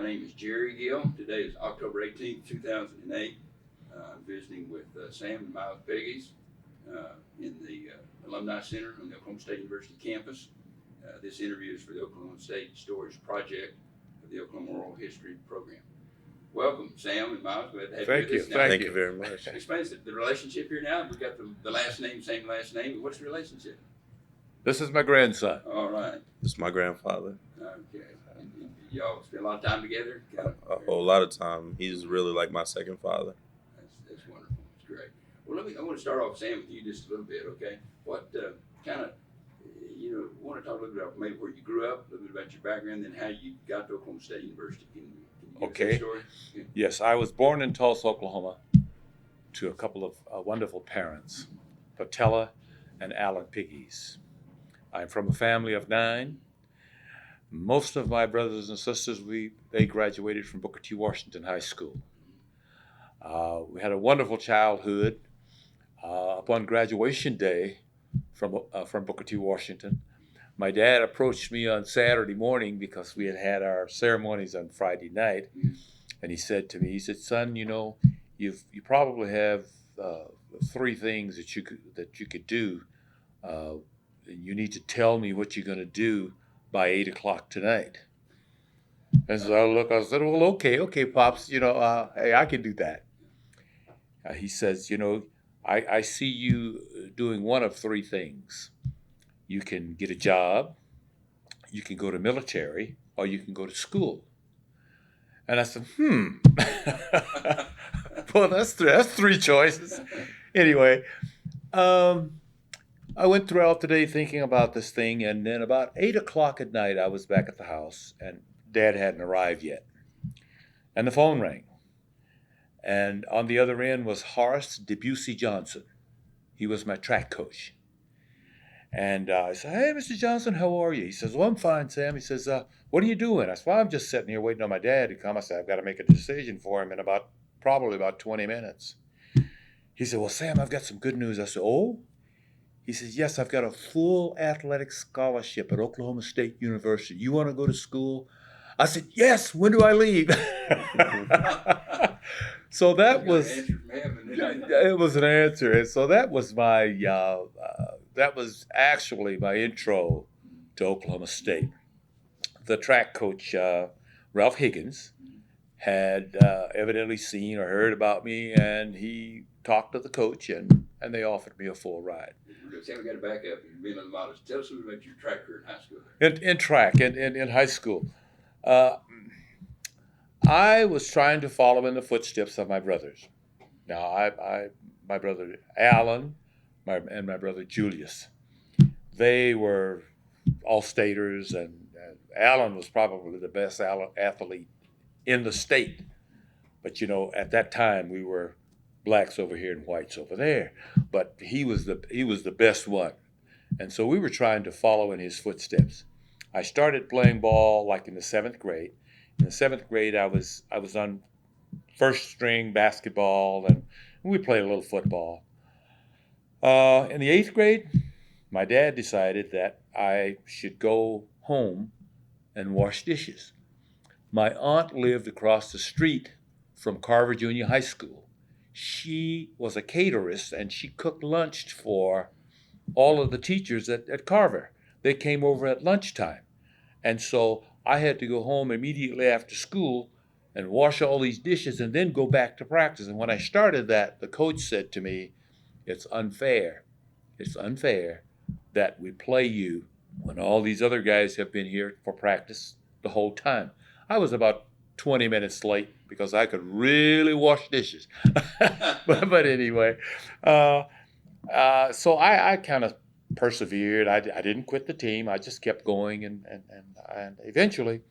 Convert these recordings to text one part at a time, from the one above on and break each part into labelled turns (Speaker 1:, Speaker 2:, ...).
Speaker 1: My name is Jerry Gill. Today is October 18th, 2008. I'm visiting with Sam and Myles Pegues in the Alumni Center on the Oklahoma State University campus. This interview is for the Oklahoma State Storage Project of the Oklahoma Oral History Program. Welcome, Sam and Myles. Glad to have
Speaker 2: Thank
Speaker 1: you
Speaker 2: you.
Speaker 1: with us now.
Speaker 2: Thank you very much.
Speaker 1: Explain the relationship here now. We've got the last name, same last name. What's the relationship?
Speaker 2: This is my grandson.
Speaker 1: All right.
Speaker 3: This is my grandfather.
Speaker 1: Okay. And y'all spend a lot of time together?
Speaker 3: A whole lot of time. He's really like my second father.
Speaker 1: That's wonderful. That's great. Well, I want to start off, Sam, with you just a little bit, okay? What want to talk a little bit about maybe where you grew up, a little bit about your background, then how you got to Oklahoma State University. Can you give us
Speaker 2: Okay.
Speaker 1: that story? Yeah.
Speaker 2: Yes, I was born in Tulsa, Oklahoma, to a couple of wonderful parents, Patella and Alan Pegues. I'm from a family of 9. Most of my brothers and sisters, they graduated from Booker T. Washington High School. We had a wonderful childhood. Upon graduation day from Booker T. Washington, my dad approached me on Saturday morning because we had our ceremonies on Friday night, and he said to me, "Son, you probably have 3 things that you could do. You need to tell me what you're going to do by 8 o'clock tonight." And so I said, "Well, okay, Pops, hey, I can do that." He says, I see you doing one of 3 things. You can get a job, you can go to military, or you can go to school. And I said, well, that's 3 choices. Anyway, I went throughout the day thinking about this thing, and then about 8 o'clock at night, I was back at the house, and Dad hadn't arrived yet. And the phone rang. And on the other end was Horace Debussy Johnson. He was my track coach. And I said, "Hey, Mr. Johnson, how are you?" He says, "Well, I'm fine, Sam." He says, "What are you doing?" I said, "Well, I'm just sitting here waiting on my dad to come." I said, "I've got to make a decision for him in probably about 20 minutes. He said, "Well, Sam, I've got some good news." I said, "Oh?" He says, "Yes, I've got a full athletic scholarship at Oklahoma State University. You want to go to school?" I said, "Yes, when do I leave?" So that was, it was an answer. And so that was that was actually my intro to Oklahoma State. The track coach, Ralph Higgins, had evidently seen or heard about me, and he talked to the coach, and they offered me a full ride.
Speaker 1: Sam, we got to back up. You've been on the models. Tell us a little about your track career in high school.
Speaker 2: In track, in high school. I was trying to follow in the footsteps of my brothers. Now, my brother Alan and my brother Julius, they were all-staters, and Alan was probably the best athlete in the state. But, at that time, we were blacks over here and whites over there. But he was the best one. And so we were trying to follow in his footsteps. I started playing ball like in the 7th grade. In the 7th grade, I was on first string basketball, and we played a little football. In the 8th grade, my dad decided that I should go home and wash dishes. My aunt lived across the street from Carver Junior High School. She was a cateress, and she cooked lunch for all of the teachers at Carver. They came over at lunchtime. And so I had to go home immediately after school and wash all these dishes and then go back to practice. And when I started that, the coach said to me, It's unfair that we play you when all these other guys have been here for practice the whole time." I was about 20 minutes late because I could really wash dishes. but anyway, so I kind of persevered. I didn't quit the team. I just kept going, and eventually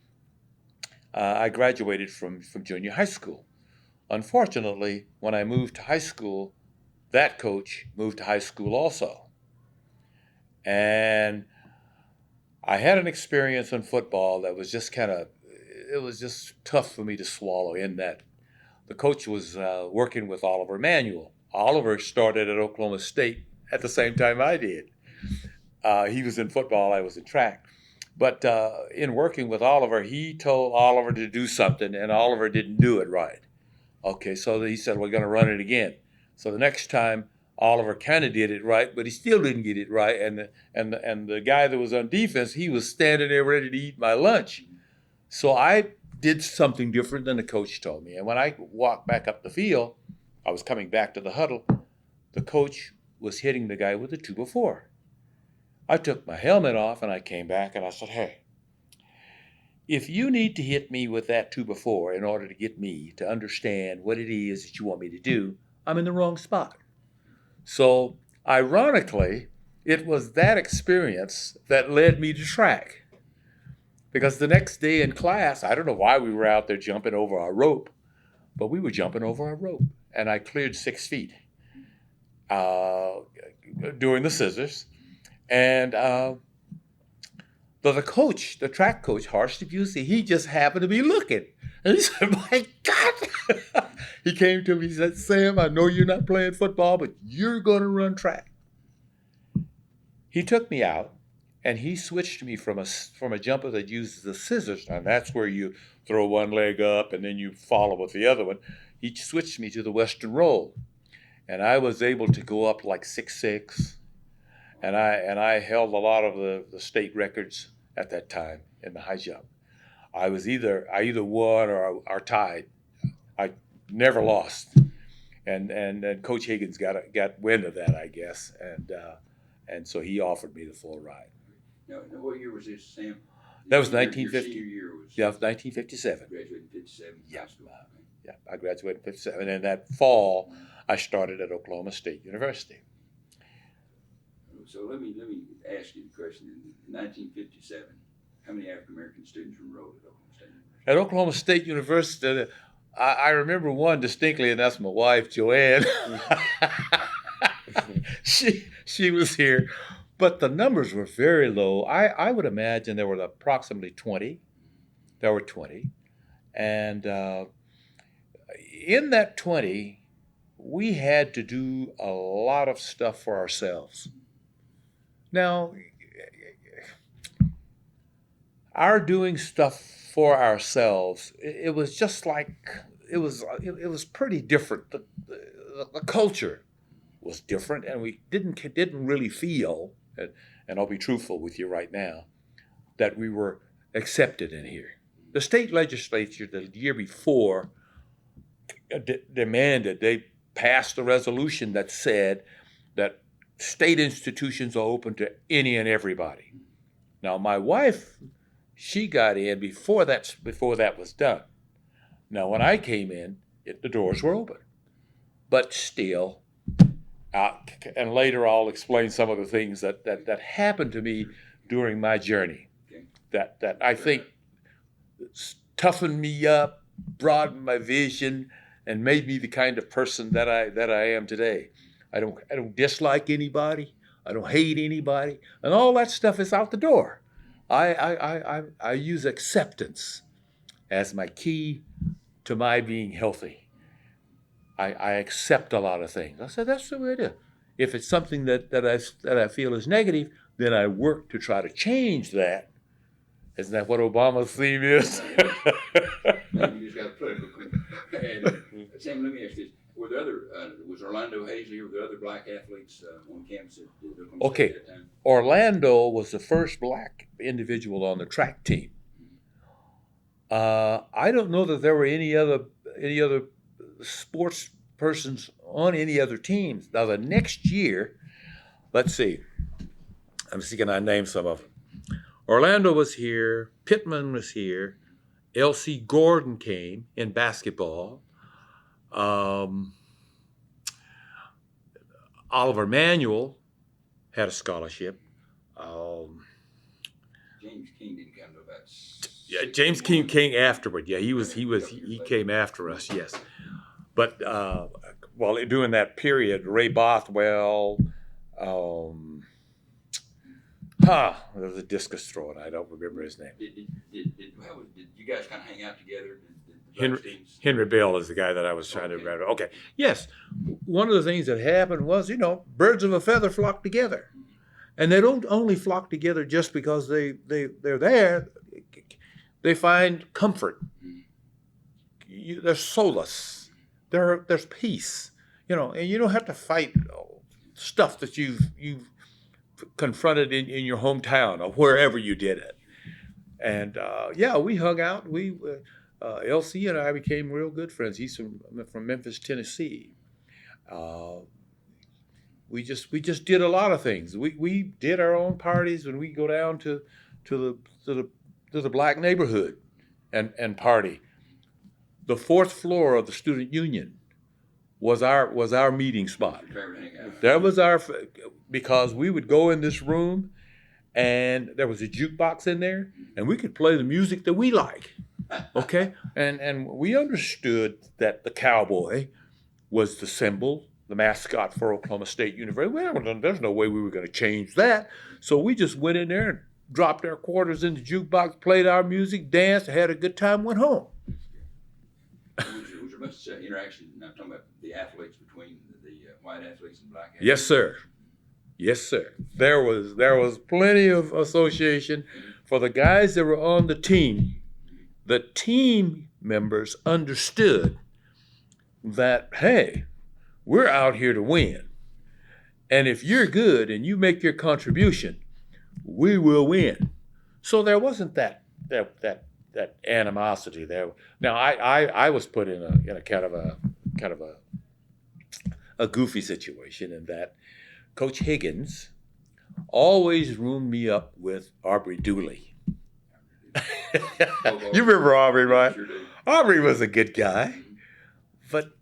Speaker 2: I graduated from junior high school. Unfortunately, when I moved to high school, that coach moved to high school also. And I had an experience in football that was just it was just tough for me to swallow, in that the coach was working with Oliver Manuel. Oliver started at Oklahoma State at the same time I did. He was in football, I was in track. But in working with Oliver, he told Oliver to do something, and Oliver didn't do it right. Okay, so he said, we're going to run it again. So the next time, Oliver kind of did it right, but he still didn't get it right. And the guy that was on defense, he was standing there ready to eat my lunch. So I did something different than the coach told me. And when I walked back up the field, I was coming back to the huddle. The coach was hitting the guy with a 2-4. I took my helmet off and I came back and I said, hey, if you need to hit me with that 2-4 in order to get me to understand what it is that you want me to do, I'm in the wrong spot. So ironically, it was that experience that led me to track. Because the next day in class, I don't know why we were out there jumping over our rope, but we were jumping over our rope. And I cleared 6 feet doing the scissors. And the coach, the track coach, Harsh Busey, he just happened to be looking. And he said, my God. He came to me, he said, Sam, I know you're not playing football, but you're going to run track. He took me out, and he switched me from a jumper that uses the scissors, and that's where you throw one leg up and then you follow with the other one. He switched me to the Western roll, and I was able to go up like 6'6", and I held a lot of the state records at that time in the high jump. I either won or tied. I never lost, and Coach Higgins got wind of that, I guess, and so he offered me the full ride.
Speaker 1: Now, what year was this, Sam?
Speaker 2: That was
Speaker 1: Your
Speaker 2: 1950.
Speaker 1: senior year was.
Speaker 2: Yeah, 1957.
Speaker 1: Graduated in 57.
Speaker 2: Yeah.
Speaker 1: High school.
Speaker 2: Yeah, I graduated in 57, and that fall I started at Oklahoma State University.
Speaker 1: So let me ask you the question. In 1957, how many African American students were enrolled at Oklahoma State University?
Speaker 2: At Oklahoma State University, I remember one distinctly, and that's my wife, Joanne. she was here, but the numbers were very low. I would imagine there were approximately 20. There were 20, and in that 20, we had to do a lot of stuff for ourselves. Now, our doing stuff for ourselves, it was just like, it was pretty different. The culture was different, and we didn't really feel, and I'll be truthful with you right now, that we were accepted in here. The state legislature the year before demanded, they passed a resolution that said that state institutions are open to any and everybody. Now, my wife, she got in before that was done. Now, when I came in, the doors were open. But still, and later I'll explain some of the things that happened to me during my journey that I think toughened me up, broadened my vision, and made me the kind of person that I am today. I don't dislike anybody. I don't hate anybody, and all that stuff is out the door. I use acceptance as my key to my being healthy. I accept a lot of things. I said, that's the way it is. If it's something that I feel is negative, then I work to try to change that. Isn't that what Obama's theme is?
Speaker 1: You just got to play it. And Sam, let me ask this: were there other? Was Orlando Hazley or were there other black athletes on campus at Oklahoma State at that time?
Speaker 2: Orlando was the first black individual on the track team. I don't know that there were any other sports persons on any other teams. Now the next year, let's see. I'm seeing I name some of them. Orlando was here. Pittman was here. L.C. Gordon came in basketball. Oliver Manuel had a scholarship.
Speaker 1: James King didn't come to about.
Speaker 2: Yeah, James King came afterward. Yeah, he came after us. Yes, but during that period, Ray Bothwell. There was a discus thrower. I don't remember his name.
Speaker 1: Did you guys kind of hang out together?
Speaker 2: Henry Bell is the guy that I was trying to remember. Okay, yes. One of the things that happened was, birds of a feather flock together. And they don't only flock together just because they're there. They find comfort. There's solace. There's peace. And you don't have to fight stuff that you've confronted in your hometown or wherever you did it. And we hung out. LC and I became real good friends. He's from Memphis, Tennessee. We just did a lot of things. We did our own parties when we go down to the black neighborhood and party. The fourth floor of the student union was our meeting spot. That was because we would go in this room and there was a jukebox in there and we could play the music that we like. Okay? And we understood that the cowboy was the symbol, the mascot for Oklahoma State University. Well, there's no way we were going to change that. So we just went in there and dropped our quarters in the jukebox, played our music, danced, had a good time, went home.
Speaker 1: Was there much interaction? I'm talking about the athletes between the white athletes and black athletes.
Speaker 2: Yes, sir. Yes, sir. There was plenty of association for the guys that were on the team. The team members understood that, hey, we're out here to win. And if you're good and you make your contribution, we will win. So there wasn't that animosity there. Now I was put in a kind of a goofy situation in that Coach Higgins always roomed me up with Aubrey Dooley. You remember Aubrey, right?
Speaker 1: Sure do.
Speaker 2: Aubrey was a good guy, but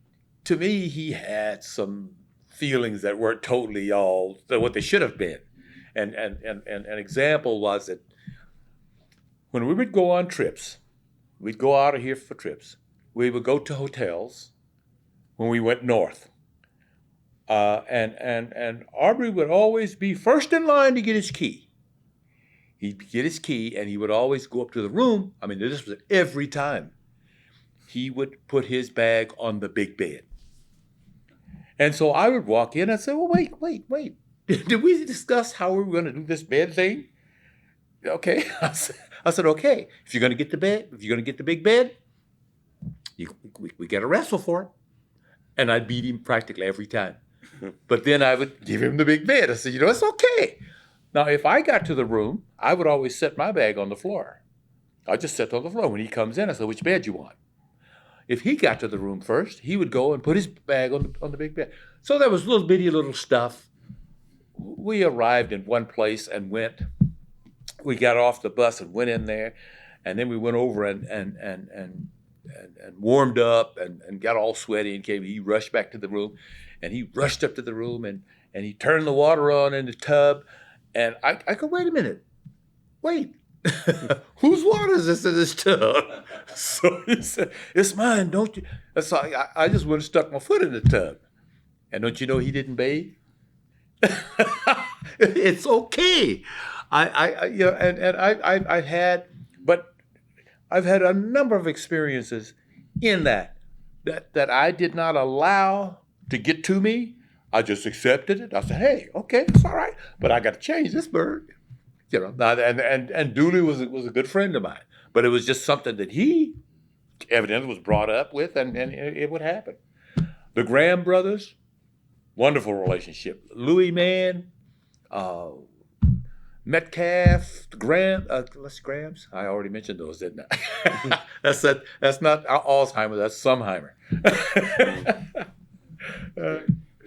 Speaker 2: to me he had some feelings that weren't totally all what they should have been. And an example was that when we would go on trips, we'd go out of here for trips. We would go to hotels when we went north. And Aubrey would always be first in line to get his key. He'd get his key and he would always go up to the room. I mean, this was every time. He would put his bag on the big bed. And so I would walk in and say, well, wait. Did we discuss how we were going to do this bed thing? Okay. I said, okay, if you're going to get the big bed, we got to wrestle for it. And I'd beat him practically every time. But then I would give him the big bed. I said, it's okay. Now, if I got to the room, I would always set my bag on the floor. I'd just sit on the floor. When he comes in, I said, which bed you want? If he got to the room first, he would go and put his bag on the big bed. So there was little stuff. We arrived in one place and we got off the bus and went in there, and then we went over and warmed up and got all sweaty and came. He rushed back to the room, and he rushed up to the room and he turned the water on in the tub, and I go, wait a minute, whose water is this in this tub? So he said, it's mine, don't you? So I just went and stuck my foot in the tub, and don't you know he didn't bathe? It's okay. I've had a number of experiences in that I did not allow to get to me. I just accepted it. I said, hey, okay, it's all right, but I got to change this bird. And Dooley was a good friend of mine, but it was just something that he evidently was brought up with, and it would happen. The Graham brothers, wonderful relationship. Louis Mann, Metcalf, Grahams. I already mentioned those, didn't I? That's not Alzheimer's. That's Sumheimer.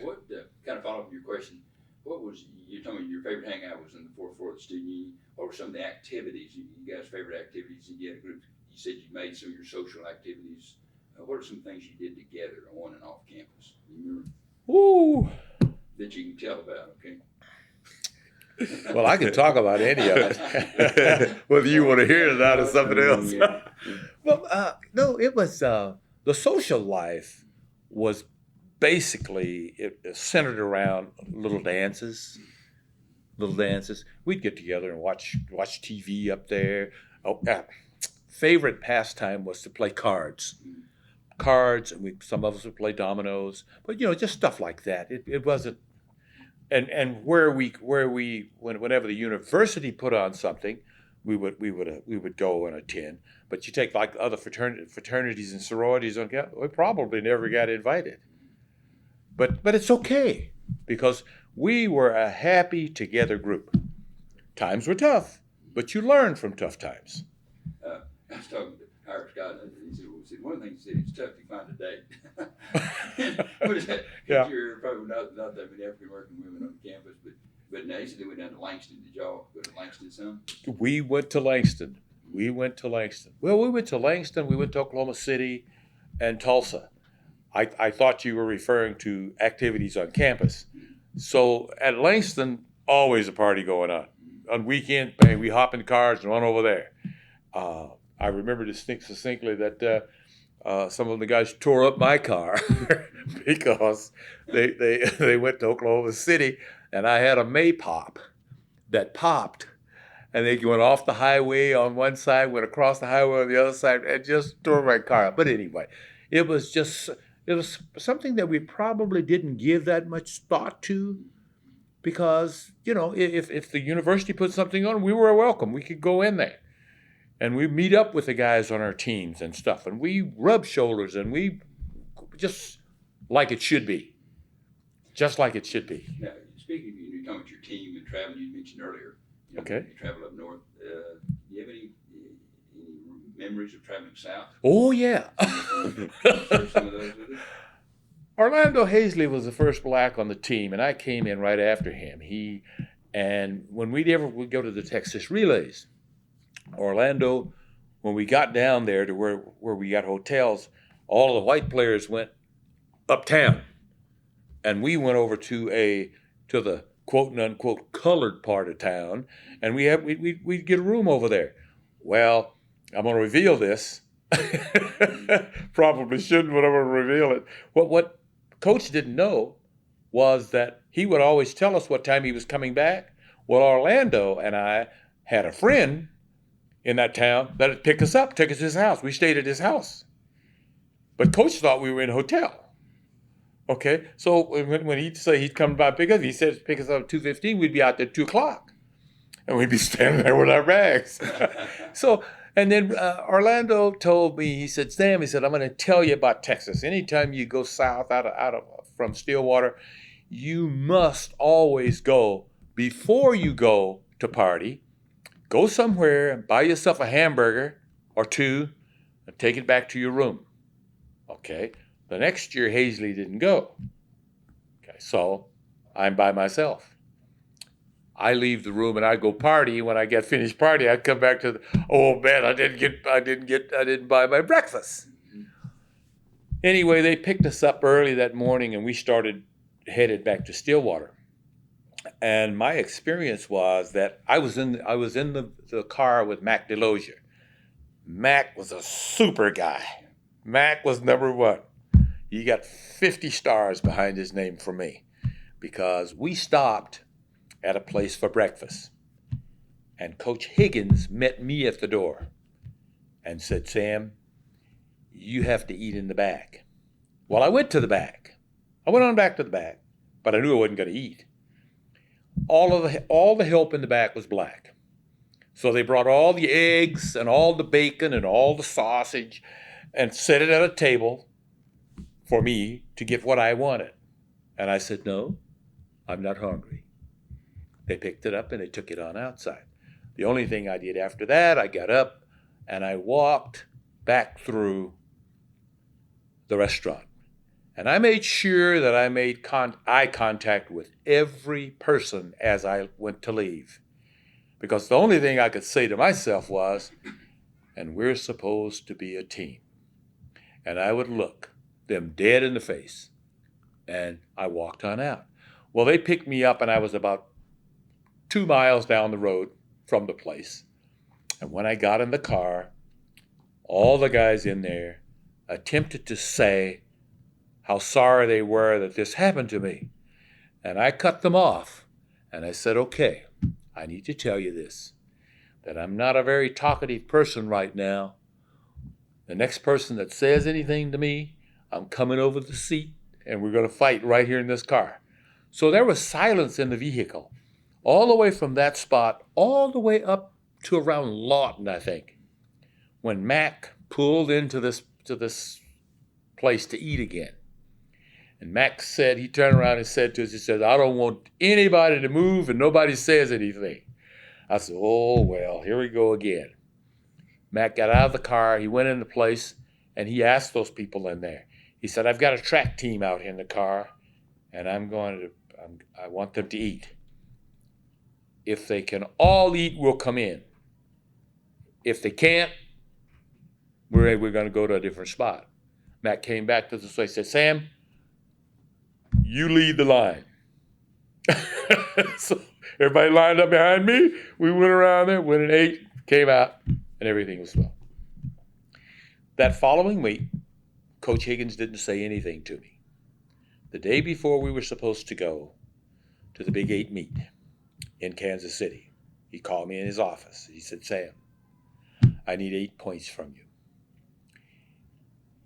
Speaker 1: What kind of follow up your question? What was you told me your favorite hangout was in the fourth floor of the student union? What were some of the activities you guys' favorite activities? You had a group. You said you made some of your social activities. What are some things you did together on and off campus? You remember?
Speaker 2: Ooh.
Speaker 1: That you can tell about, okay?
Speaker 2: Well, I can talk about any of it, whether you want to hear it or not is something else. Well, no, it was the social life was basically it centered around little dances. We'd get together and watch TV up there. Favorite pastime was to play cards, and some of us would play dominoes, but just stuff like that. It wasn't and whenever the university put on something, we would go and attend. But you take like other fraternities and sororities, we probably never got invited. But it's okay, because we were a happy together group. Times were tough, but you learn from tough times.
Speaker 1: I was talking to the Irish guy, and he said, one of the things he said, it's tough to find a date. What is that?
Speaker 2: Yeah.
Speaker 1: You're probably not that many African American women on campus, but now he said they went down to Langston. Did y'all go to Langston some?
Speaker 2: We went to Langston. Well, we went to Langston, we went to Oklahoma City and Tulsa. I thought you were referring to activities on campus. So at Langston, always a party going on. On weekend, bang, we hop in cars and run over there. I remember distinctly that some of the guys tore up my car because they went to Oklahoma City, and I had a Maypop that popped, and they went off the highway on one side, went across the highway on the other side, and just tore my car up. But anyway, it was something that we probably didn't give that much thought to, because, if the university put something on, we were welcome. We could go in there. And we meet up with the guys on our teams and stuff, and we rub shoulders, and we just like it should be. Just like it should be.
Speaker 1: Now, speaking of you're talking about your team and traveling, you mentioned earlier.
Speaker 2: Okay.
Speaker 1: You travel up north. Do you have any memories of traveling south?
Speaker 2: Oh, yeah.
Speaker 1: Share some of those with us?
Speaker 2: Orlando Hazley was the first black on the team, and I came in right after him. And when we'd go to the Texas Relays, Orlando, when we got down there to where we got hotels, all of the white players went uptown, and we went over to the quote unquote colored part of town, and we'd get a room over there. Well, I'm going to reveal this. Probably shouldn't, but I'm going to reveal it. What Coach didn't know was that he would always tell us what time he was coming back. Well, Orlando and I had a friend in that town that would pick us up, take us to his house. We stayed at his house. But Coach thought we were in a hotel. Okay, so when he'd say he'd come by pick us, he said pick us up at 2:15, we'd be out there at 2 o'clock. And we'd be standing there with our bags. And then Orlando told me, he said, Sam, I'm going to tell you about Texas. Anytime you go south from Stillwater, you must always go, before you go to party, go somewhere and buy yourself a hamburger or two and take it back to your room. Okay. The next year, Hazley didn't go. Okay. So I'm by myself. I leave the room and I go party. When I get finished party, I come back to I didn't buy my breakfast. Anyway, they picked us up early that morning and we headed back to Stillwater. And my experience was that I was in the car with Mac DeLozier. Mac was a super guy. Mac was number one. He got 50 stars behind his name for me, because we stopped at a place for breakfast. And Coach Higgins met me at the door and said, Sam, you have to eat in the back. Well, I went to the back. I went on back to the back, but I knew I wasn't going to eat. All the help in the back was black. So they brought all the eggs and all the bacon and all the sausage and set it at a table for me to get what I wanted. And I said, no, I'm not hungry. They picked it up and they took it on outside. The only thing I did after that, I got up and I walked back through the restaurant. And I made sure that I made eye contact with every person as I went to leave. Because the only thing I could say to myself was, and we're supposed to be a team. And I would look them dead in the face. And I walked on out. Well, they picked me up and I was about 2 miles down the road from the place. And when I got in the car, all the guys in there attempted to say how sorry they were that this happened to me. And I cut them off. And I said, okay, I need to tell you this, that I'm not a very talkative person right now. The next person that says anything to me, I'm coming over the seat and we're going to fight right here in this car. So there was silence in the vehicle, all the way from that spot, all the way up to around Lawton, I think, when Mac pulled into this place to eat again. And Mac said, he turned around and said to us, he said, I don't want anybody to move and nobody says anything. I said, oh, well, here we go again. Mac got out of the car, he went in the place, and he asked those people in there. He said, I've got a track team out in the car, and I want them to eat. If they can all eat, we'll come in. If they can't, we're going to go to a different spot. Mac came back to the place and said, Sam, you lead the line. So everybody lined up behind me. We went around there, went and ate, came out, and everything was well. That following week, Coach Higgins didn't say anything to me. The day before we were supposed to go to the Big 8 meet in Kansas City, he called me in his office. He said, Sam, I need 8 points from you.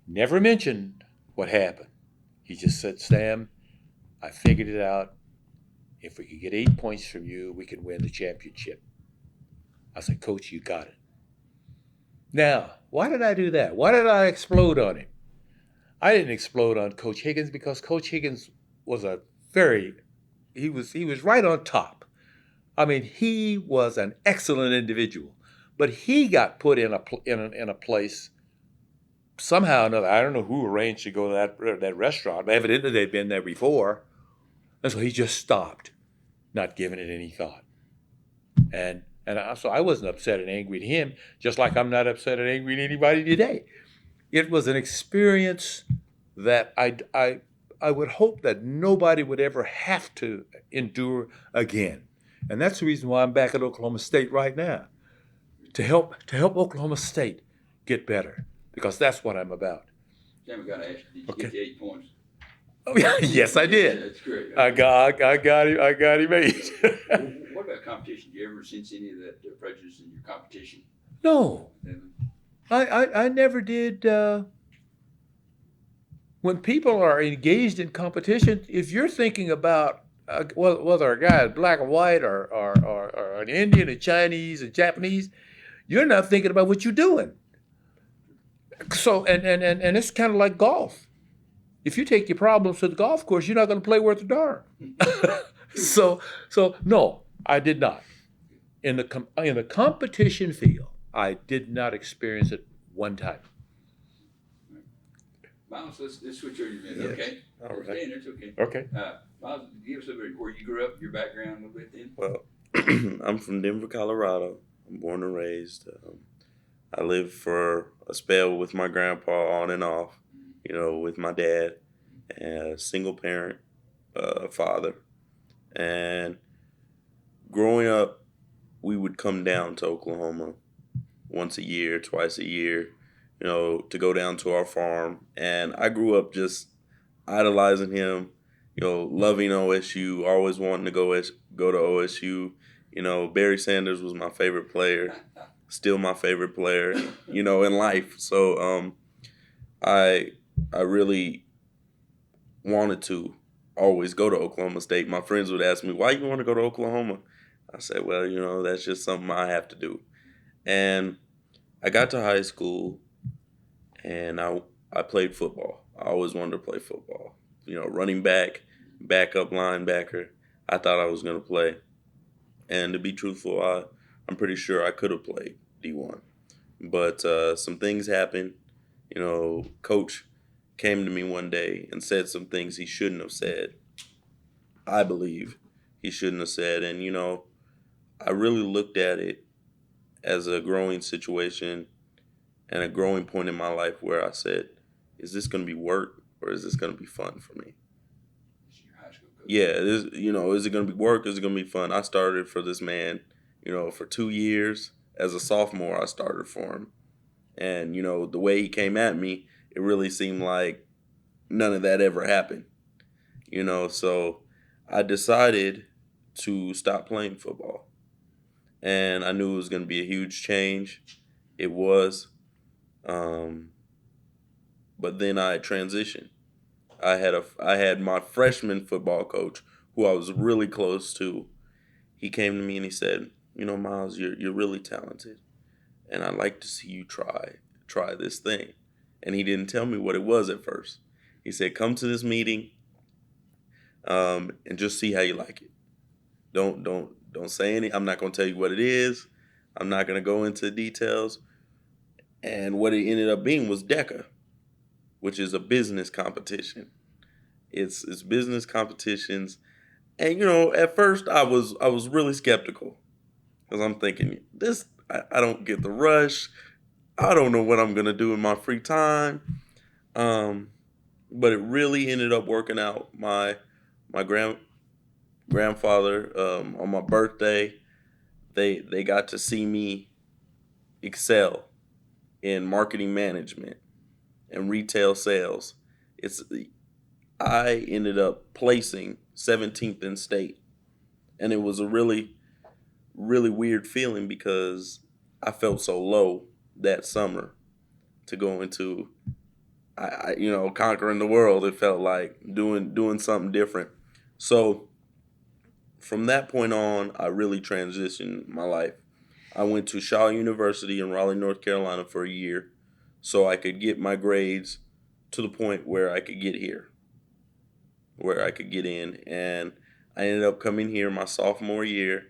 Speaker 2: Never mentioned what happened. He just said, Sam, I figured it out. If we could get 8 points from you, we can win the championship. I said, Coach, you got it. Now, why did I do that? Why did I explode on him? I didn't explode on Coach Higgins because Coach Higgins was he was right on top. I mean, he was an excellent individual, but he got put in a place somehow or another. I don't know who arranged to go to that restaurant. Evidently, they'd been there before, and so he just stopped, not giving it any thought. So I wasn't upset and angry at him, just like I'm not upset and angry at anybody today. It was an experience that I would hope that nobody would ever have to endure again. And that's the reason why I'm back at Oklahoma State right now, to help Oklahoma State get better, because that's what I'm about.
Speaker 1: Sam, I got to ask you, did you get the 8 points?
Speaker 2: Oh, yeah, yes, I did.
Speaker 1: That's great.
Speaker 2: I got him 8.
Speaker 1: What about competition? Do you ever sense any of that prejudice in your competition?
Speaker 2: No, I never did. When people are engaged in competition, if you're thinking about whether a guy is black or white or an Indian, a Chinese, a Japanese, you're not thinking about what you're doing. So and it's kind of like golf. If you take your problems to the golf course, you're not going to play worth a darn. So no, I did not. In the competition field, I did not experience it one time.
Speaker 1: Myles, let's switch over a minute,
Speaker 3: Yes.
Speaker 1: okay?
Speaker 3: All right.
Speaker 1: Stay in, it's okay.
Speaker 2: Okay.
Speaker 1: Myles, give us a bit where you grew up, your background a little bit then.
Speaker 3: Well, I'm from Denver, Colorado. I'm born and raised. I lived for a spell with my grandpa on and off, with my dad, and a single parent father. And growing up, we would come down to Oklahoma once a year, twice a year, to go down to our farm. And I grew up just idolizing him, loving OSU, always wanting to go to OSU. Barry Sanders was my favorite player, still my favorite player, in life. So I really wanted to always go to Oklahoma State. My friends would ask me, why you want to go to Oklahoma? I said, well, that's just something I have to do. And I got to high school, and I played football. I always wanted to play football. Running back, backup linebacker, I thought I was going to play. And to be truthful, I'm pretty sure I could have played D1. But some things happened. Coach came to me one day and said some things he shouldn't have said. I believe he shouldn't have said. And, I really looked at it as a growing situation and a growing point in my life where I said, is this going to be work or is this going to be fun for me?
Speaker 1: Your high school coach.
Speaker 3: Yeah, is it going to be work? Is it going to be fun? I started for this man, for 2 years. As a sophomore, I started for him. And, the way he came at me, it really seemed like none of that ever happened. So I decided to stop playing football. And I knew it was going to be a huge change. It was. But then I transitioned. I had my freshman football coach who I was really close to, he came to me and he said, Myles, you're really talented, and I'd like to see you try this thing. And he didn't tell me what it was at first. He said, come to this meeting, and just see how you like it. Don't say any. I'm not going to tell you what it is. I'm not going to go into details. And what it ended up being was DECA, which is a business competition. It's business competitions. And at first I was really skeptical, because I'm thinking, I don't get the rush. I don't know what I'm gonna do in my free time. But it really ended up working out. My grandfather, on my birthday, they got to see me excel in marketing management and retail sales. I ended up placing 17th in state, and it was a really, really weird feeling, because I felt so low that summer to go into, conquering the world. It felt like doing something different. So from that point on, I really transitioned my life. I went to Shaw University in Raleigh, North Carolina for a year, so I could get my grades to the point where I could get here, where I could get in. And I ended up coming here my sophomore year.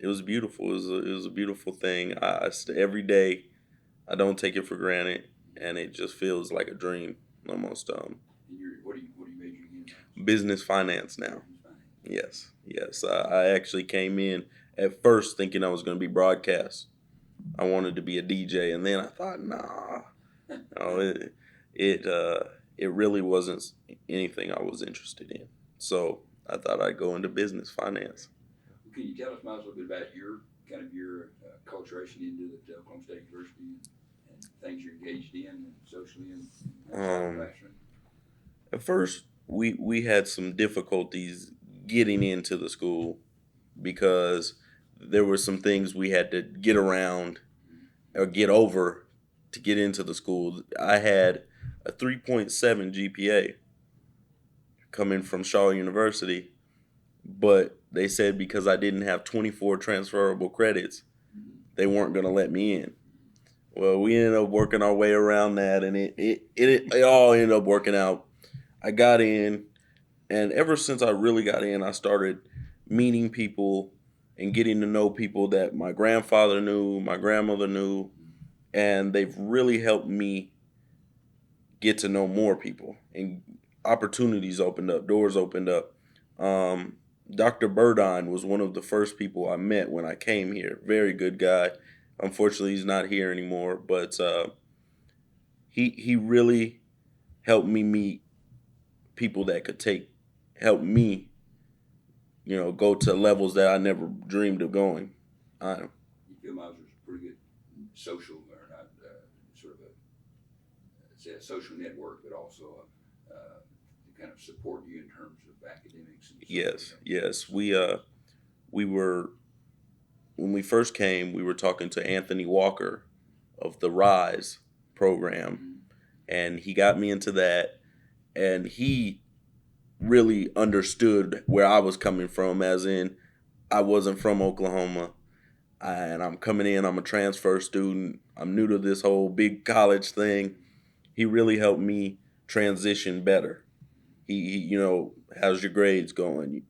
Speaker 3: It was beautiful. It was a beautiful thing. Every day, I don't take it for granted, and it just feels like a dream almost.
Speaker 1: What are you majoring in?
Speaker 3: Business finance now. Yes. I actually came in at first thinking I was going to be broadcast. I wanted to be a DJ, and then I thought, nah, no, it really wasn't anything I was interested in. So I thought I'd go into business finance.
Speaker 1: Can you tell us, Myles, a little bit about your acculturation into the Oklahoma State University and things you're engaged in and socially and outside the classroom?
Speaker 3: At first, we had some difficulties getting into the school, because there were some things we had to get around or get over to get into the school. I had a 3.7 GPA coming from Shaw University, but they said because I didn't have 24 transferable credits, they weren't going to let me in. Well, we ended up working our way around that, and it all ended up working out. I got in, and ever since I really got in, I started meeting people and getting to know people that my grandfather knew, my grandmother knew, and they've really helped me get to know more people, and opportunities opened up, doors opened up. Dr. Burdine was one of the first people I met when I came here. Very good guy. Unfortunately, he's not here anymore, but he really helped me meet people that could help me, go to levels that I never dreamed of going.
Speaker 1: You feel Myles was a pretty good social, or not sort of a social network, but also to kind of support you in terms of academics. And
Speaker 3: Yes. We were, when we first came, we were talking to Anthony Walker of the RISE program, and he got me into that, and he really understood where I was coming from, as in I wasn't from Oklahoma, and I'm coming in, I'm a transfer student, I'm new to this whole big college thing. He really helped me transition better. He how's your grades going?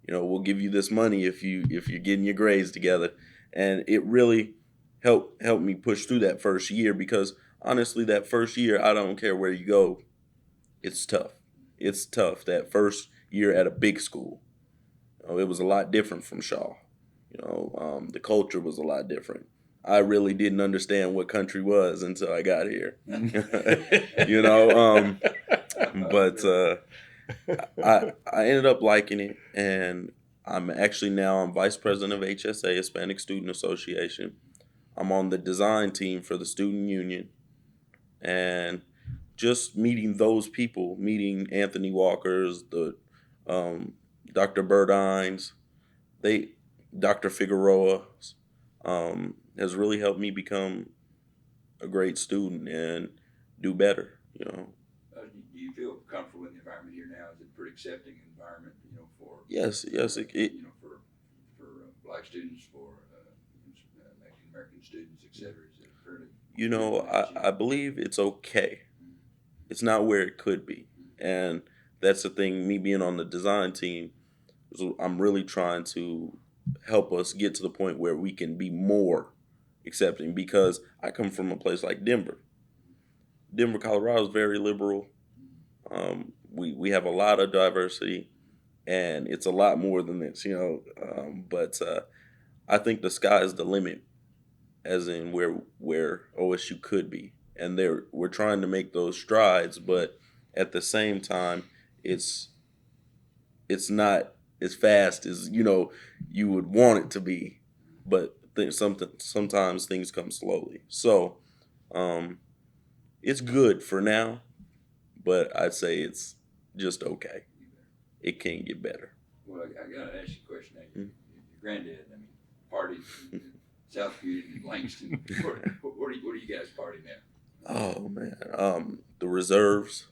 Speaker 3: We'll give you this money if you're getting your grades together. And it really helped me push through that first year, because honestly, that first year, I don't care where you go, it's tough. It's tough that first year at a big school. It was a lot different from Shaw. The culture was a lot different. I really didn't understand what country was until I got here. But I ended up liking it, and I'm vice president of HSA, Hispanic Student Association. I'm on the design team for the student union, and just meeting those people, meeting Anthony Walker's, the Dr. Burdines, Dr. Figueroa's, has really helped me become a great student and do better.
Speaker 1: Do you feel comfortable in the environment here now? Is it a pretty accepting environment, for
Speaker 3: Yes, yes.
Speaker 1: for black students, for Mexican American students, et cetera? Is it fairly?
Speaker 3: I believe it's okay. It's not where it could be. And that's the thing, me being on the design team, so I'm really trying to help us get to the point where we can be more accepting, because I come from a place like Denver. Denver, Colorado is very liberal. We have a lot of diversity, and it's a lot more than this, but I think the sky is the limit, as in where OSU could be. And we're trying to make those strides, but at the same time, it's not as fast as you would want it to be. But sometimes things come slowly. So it's good for now, but I'd say it's just okay. It can get better.
Speaker 1: Well, I gotta ask you a question. Your granddad, parties in South Community and Langston. Where do you guys party now?
Speaker 3: Oh man, the Reserves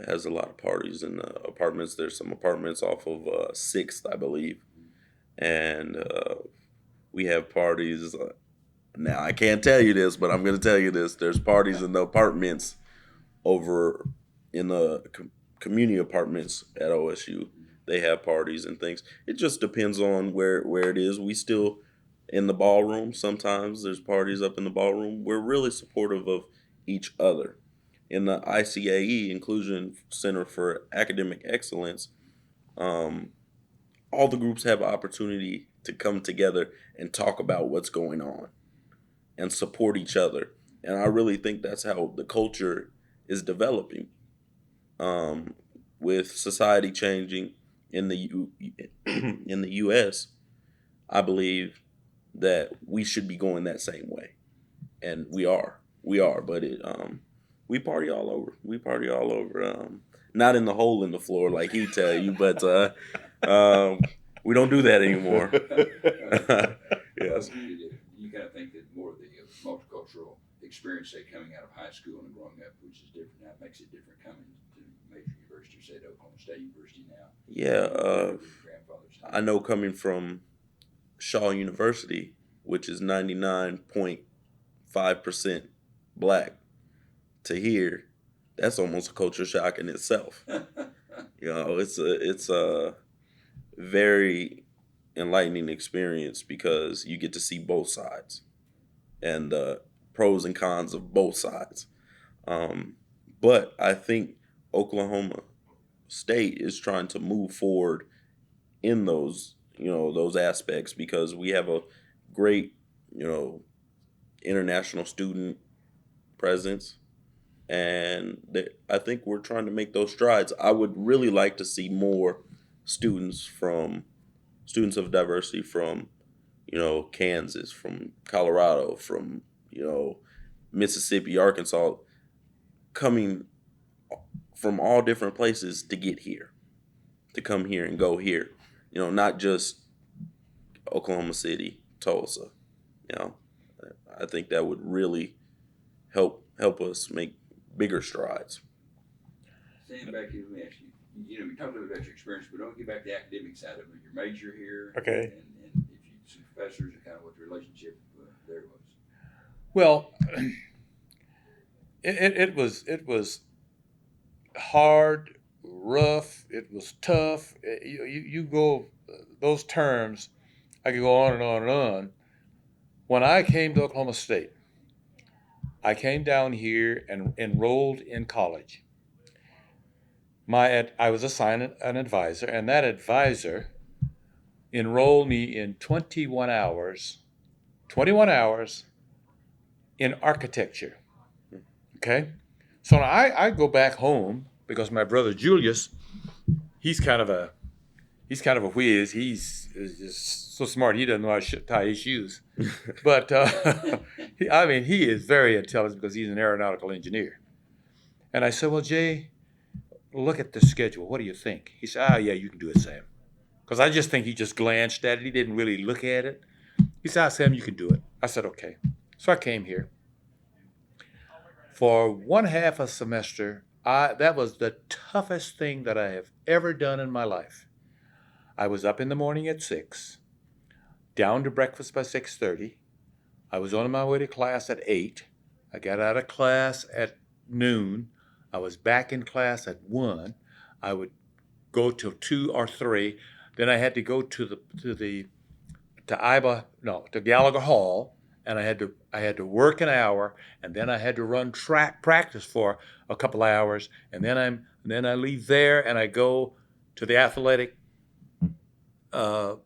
Speaker 3: has a lot of parties in the apartments. There's some apartments off of 6th, I believe, and we have parties. Now I can't tell you this, but I'm going to tell you this. There's parties in the apartments over in the community apartments at OSU. They have parties and things. It just depends on where it is. We still in the ballroom. Sometimes there's parties up in the ballroom. We're really supportive of each other. In the ICAE, Inclusion Center for Academic Excellence, all the groups have an opportunity to come together and talk about what's going on and support each other. And I really think that's how the culture is developing. With society changing in the in the U.S., I believe that we should be going that same way, and we are. But we party all over. Not in the hole in the floor like he tell you, but we don't do that anymore. Yes.
Speaker 1: You kind of think that more of the multicultural experience, say, coming out of high school and growing up, which is different now, makes it different coming to major university, say, to Oklahoma State University now.
Speaker 3: Yeah, I know coming from Shaw University, which is 99.5% black, to here, that's almost a culture shock in itself. It's a very enlightening experience because you get to see both sides and the pros and cons of both sides. But I think Oklahoma State is trying to move forward in those aspects, because we have a great international student presence, and I think we're trying to make those strides. I would really like to see more students of diversity from Kansas, from Colorado, from Mississippi, Arkansas, coming from all different places to get here, to come here and go here. Not just Oklahoma City, Tulsa. I think that would really help us make bigger strides.
Speaker 1: Sam, back here, let me ask you. We talked a little about your experience, but don't get back to the academic side of it. Your major here,
Speaker 2: Okay.
Speaker 1: And if you some professors, and kind of what the relationship there was.
Speaker 2: Well, it was hard, rough. It was tough. You go those terms. I could go on and on and on. When I came to Oklahoma State, I came down here and enrolled in college. I was assigned an advisor, and that advisor enrolled me in 21 hours in architecture. Okay? So now I go back home because my brother Julius, he's kind of a whiz. He's just so smart he doesn't know how to tie his shoes. But he is very intelligent because he's an aeronautical engineer. And I said, well, Jay, look at the schedule. What do you think? He said, yeah, you can do it, Sam. Because I just think he just glanced at it. He didn't really look at it. He said, Sam, you can do it. I said, okay. So I came here. For one half a semester, That was the toughest thing that I have ever done in my life. I was up in the morning at 6, down to breakfast by 6:30. I was on my way to class at 8. I got out of class at noon. I was back in class at 1. I would go till 2 or 3. Then I had to go to Gallagher Hall, and I had to work an hour, and then I had to run track practice for a couple hours, and then I leave there and I go to the athletic where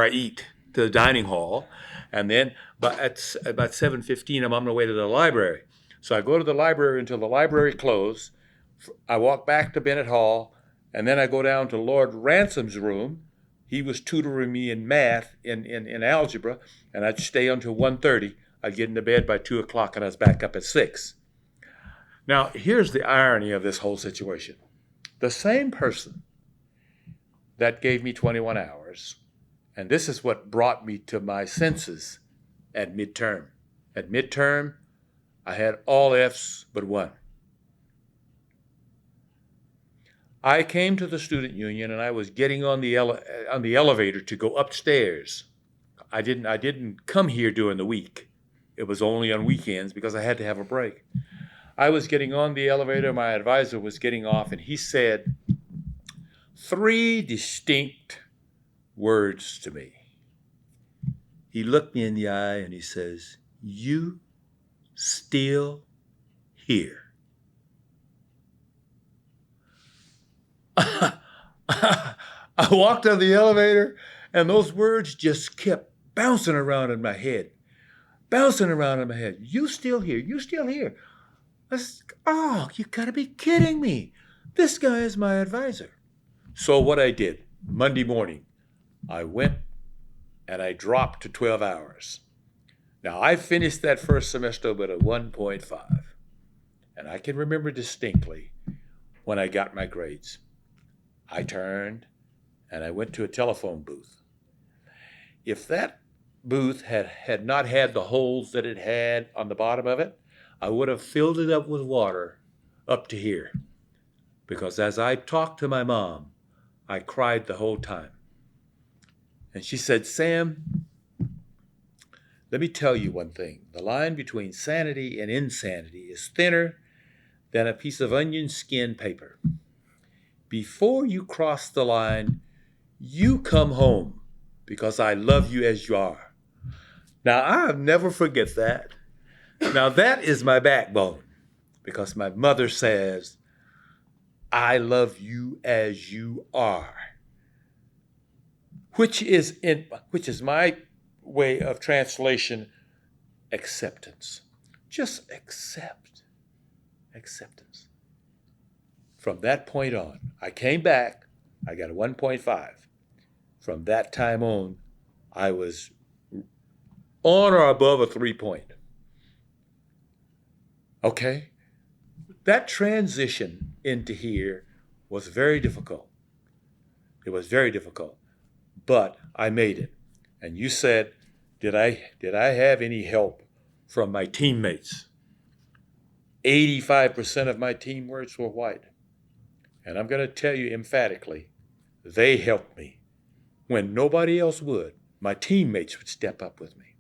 Speaker 2: I eat, to the dining hall, and then at about 7:15 I'm on my way to the library. So I go to the library until the library closed. I walk back to Bennett Hall, and then I go down to Lord Ransom's room. He was tutoring me in math, in algebra, and I'd stay until 1:30. I'd get into bed by 2 o'clock, and I was back up at 6. Now, here's the irony of this whole situation. The same person that gave me 21 hours, and this is what brought me to my senses at midterm. At midterm, I had all F's but 1. I came to the student union, and I was getting on the elevator to go upstairs. I didn't come here during the week. It was only on weekends because I had to have a break. I was getting on the elevator. My advisor was getting off, and he said 3 distinct words to me. He looked me in the eye and he says, "You still here?" I walked on the elevator, and those words just kept bouncing around in my head. You still here? You still here? You gotta be kidding me. This guy is my advisor. So what I did, Monday morning, I went and I dropped to 12 hours. Now, I finished that first semester with a 1.5. And I can remember distinctly when I got my grades. I turned and I went to a telephone booth. If that booth had not had the holes that it had on the bottom of it, I would have filled it up with water up to here. Because as I talked to my mom, I cried the whole time. And she said, "Sam, let me tell you one thing. The line between sanity and insanity is thinner than a piece of onion skin paper. Before you cross the line, you come home because I love you as you are." Now, I'll never forget that. Now, that is my backbone because my mother says, "I love you as you are," which is my way of translation, acceptance. Just acceptance. From that point on, I came back, I got a 1.5. From that time on, I was on or above a 3-point. Okay? That transition into here was very difficult. It was very difficult. But I made it. And you said, did I have any help from my teammates? 85% of my teammates were white. And I'm going to tell you emphatically, they helped me. When nobody else would, my teammates would step up with me.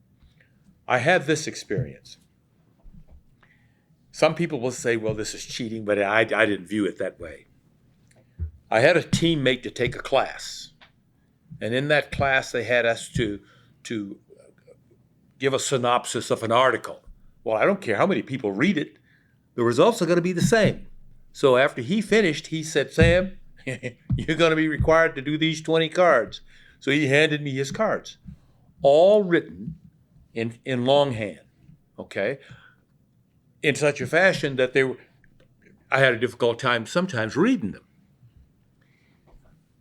Speaker 2: I had this experience. Some people will say, well, this is cheating, but I didn't view it that way. I had a teammate to take a class. And in that class, they had us to give a synopsis of an article. Well, I don't care how many people read it. The results are going to be the same. So after he finished, he said, "Sam, you're going to be required to do these 20 cards." So he handed me his cards, all written in longhand, okay, in such a fashion that I had a difficult time sometimes reading them.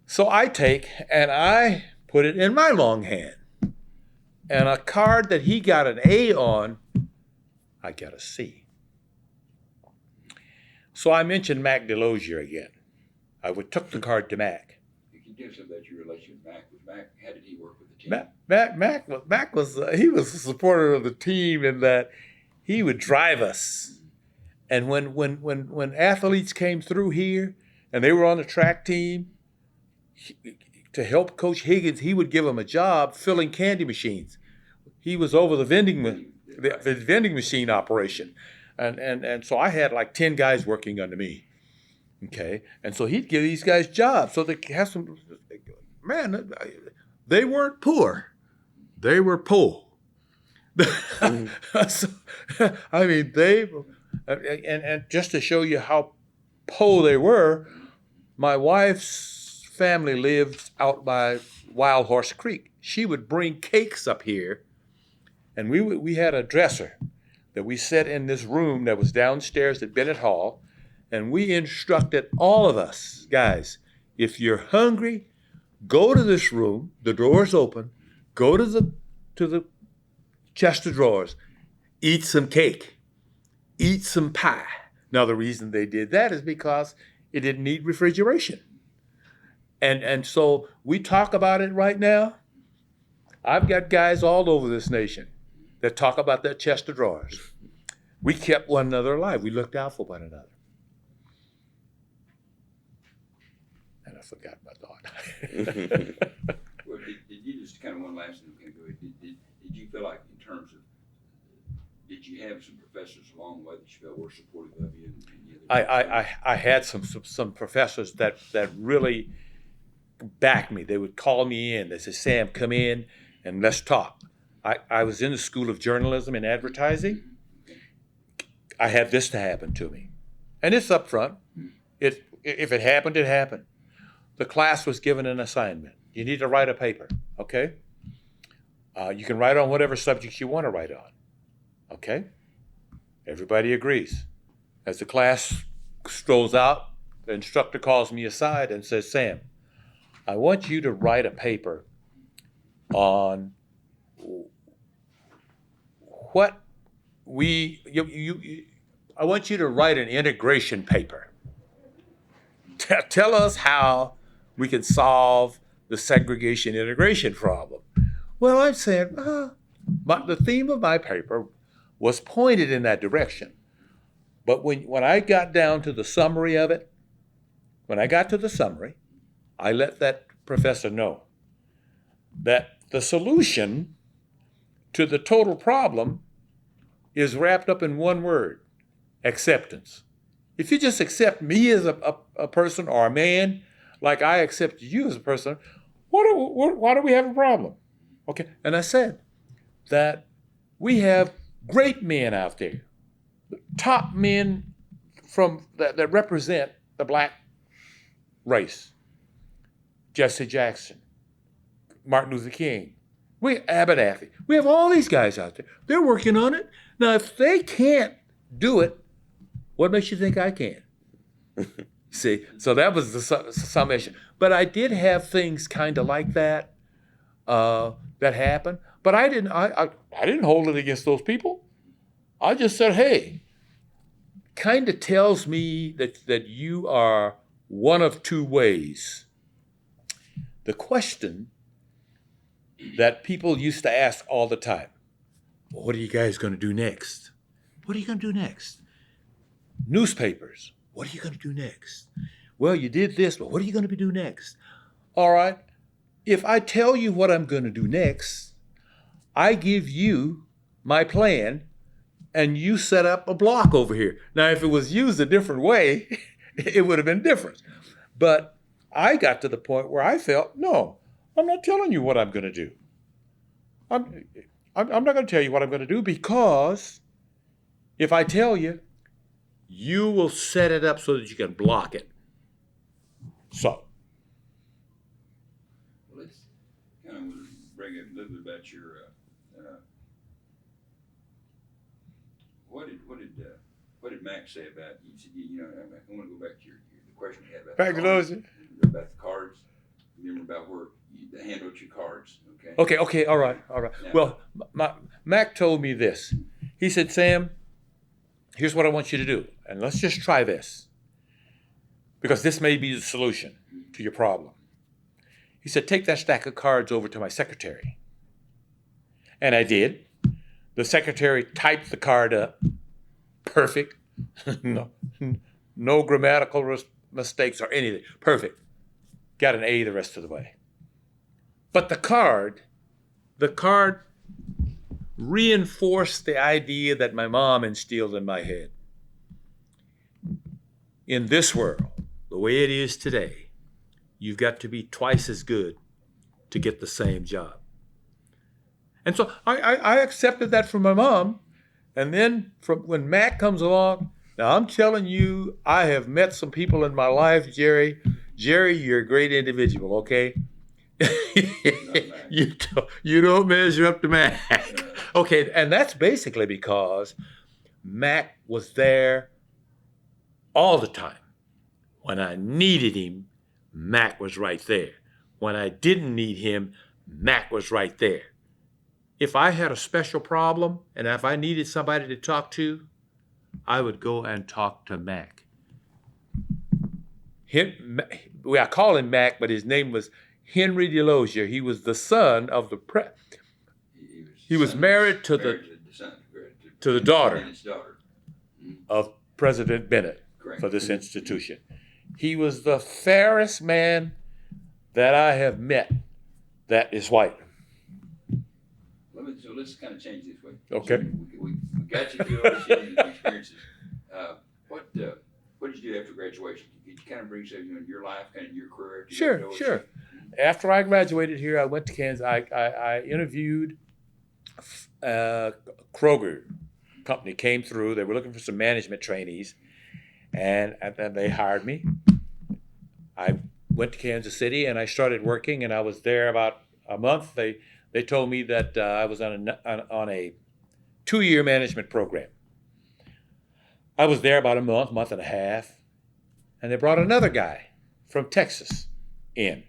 Speaker 2: So I take and I put it in my longhand. And a card that he got an A on, I got a C. So I mentioned Mac Delosier again. I took the card to Mac.
Speaker 1: You can give some about your relation with Mac. How did he work with the team?
Speaker 2: Mac was he was a supporter of the team in that he would drive us And when athletes came through here and they were on the track team, to help Coach Higgins, he would give them a job filling candy machines. He was over the vending machine operation. And so I had like 10 guys working under me. Okay. And so he'd give these guys jobs. So they have some, man, they weren't poor. They were poor. So, I mean, and just to show you how poor they were, my wife's family lived out by Wild Horse Creek. She would bring cakes up here, and we had a dresser that we set in this room that was downstairs at Bennett Hall, and we instructed all of us, guys, if you're hungry, go to this room, the door's open, go to the chest of drawers, eat some cake, eat some pie. Now, the reason they did that is because it didn't need refrigeration. And so we talk about it right now. I've got guys all over this nation that talk about that chest of drawers. We kept one another alive. We looked out for one another. And I forgot my thought.
Speaker 1: Well, did you just kind of one last thing? Did you feel like in terms of, did you have some professors along the way that you felt were supportive of you?
Speaker 2: I had some professors that really backed me. They would call me in. They said, Sam, come in and let's talk. I was in the School of Journalism and Advertising. I had this to happen to me. And it's up front. If it happened, it happened. The class was given an assignment. You need to write a paper, okay? You can write on whatever subjects you want to write on, okay? Everybody agrees. As the class strolls out, the instructor calls me aside and says, Sam, I want you to write a paper on what I want you to write an integration paper. Tell us how we can solve the segregation integration problem. Well, I'm saying, the theme of my paper was pointed in that direction. But when I got down to the summary of it, I let that professor know that the solution to the total problem is wrapped up in one word: acceptance. If you just accept me as a person or a man, like I accept you as a person, why do we have a problem? Okay, and I said that we have great men out there, top men that represent the black race. Jesse Jackson, Martin Luther King, Abernathy. We have all these guys out there. They're working on it. Now, if they can't do it, what makes you think I can? See, so that was the summation. But I did have things kind of like that that happened. But I didn't hold it against those people. I just said, hey, kind of tells me that you are one of two ways. The question that people used to ask all the time, well, what are you guys going to do next? What are you going to do next? Newspapers, what are you going to do next? Well, you did this, but what are you going to do next? All right, if I tell you what I'm going to do next, I give you my plan, and you set up a block over here. Now, if it was used a different way, it would have been different. But I got to the point where I felt, no, I'm not telling you what I'm going to do. I'm not going to tell you what I'm going to do, because if I tell you, you will set it up so that you can block it. So.
Speaker 1: Well, let's kind of bring up a little bit about your, what did Mac say about you? I want to go back to the question you had about the cards. Remember about where you handled your cards, okay?
Speaker 2: Okay, all right. Now, well, Mac told me this. He said, Sam, here's what I want you to do, and let's just try this, because this may be the solution to your problem. He said, take that stack of cards over to my secretary. And I did. The secretary typed the card up, perfect, no grammatical mistakes or anything. Perfect. Got an A the rest of the way. But the card reinforced the idea that my mom instilled in my head. In this world, the way it is today, you've got to be twice as good to get the same job. And so I accepted that from my mom. And then from when Mac comes along, now I'm telling you, I have met some people in my life, Jerry. Jerry, you're a great individual, okay? You don't measure up to Mac. Okay, and that's basically because Mac was there all the time. When I needed him, Mac was right there. When I didn't need him, Mac was right there. If I had a special problem and if I needed somebody to talk to, I would go and talk to Mac. I call him Mac, but his name was Henry DeLozier. He was the son of the he was married to the daughter of President Bennett for this institution. He was the fairest man that I have met that is white.
Speaker 1: So let's kind of change this way.
Speaker 2: Okay.
Speaker 1: So we got you through all these experiences. What did you do after graduation? Could you kind of bring something in your life, kind of your career?
Speaker 2: Sure. After I graduated here, I went to Kansas. I interviewed Kroger company came through. They were looking for some management trainees, and then they hired me. I went to Kansas City and I started working, and I was there about a month. They told me that I was on a 2-year management program. I was there about a month and a half, and they brought another guy from Texas in.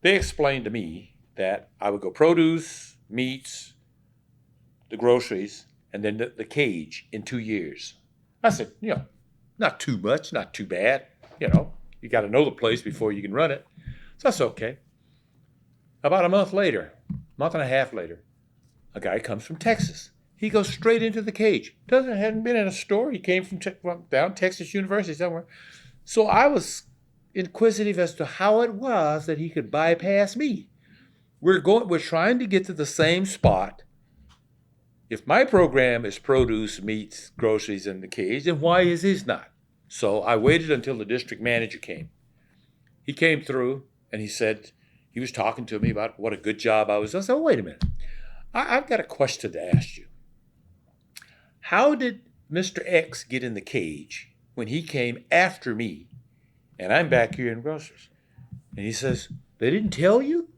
Speaker 2: They explained to me that I would go produce, meats, the groceries, and then the cage in 2 years. I said, not too much, not too bad. You got to know the place before you can run it. So that's okay. About a month and a half later, a guy comes from Texas. He goes straight into the cage. Hadn't been in a store. He came from down Texas University somewhere. So I was inquisitive as to how it was that he could bypass me. We're trying to get to the same spot. If my program is produce, meats, groceries, and the cage, then why is his not? So I waited until the district manager came. He came through and he said, he was talking to me about what a good job I was. I said, oh, wait a minute. I've got a question to ask you. How did Mr. X get in the cage when he came after me and I'm back here in groceries? And he says, they didn't tell you?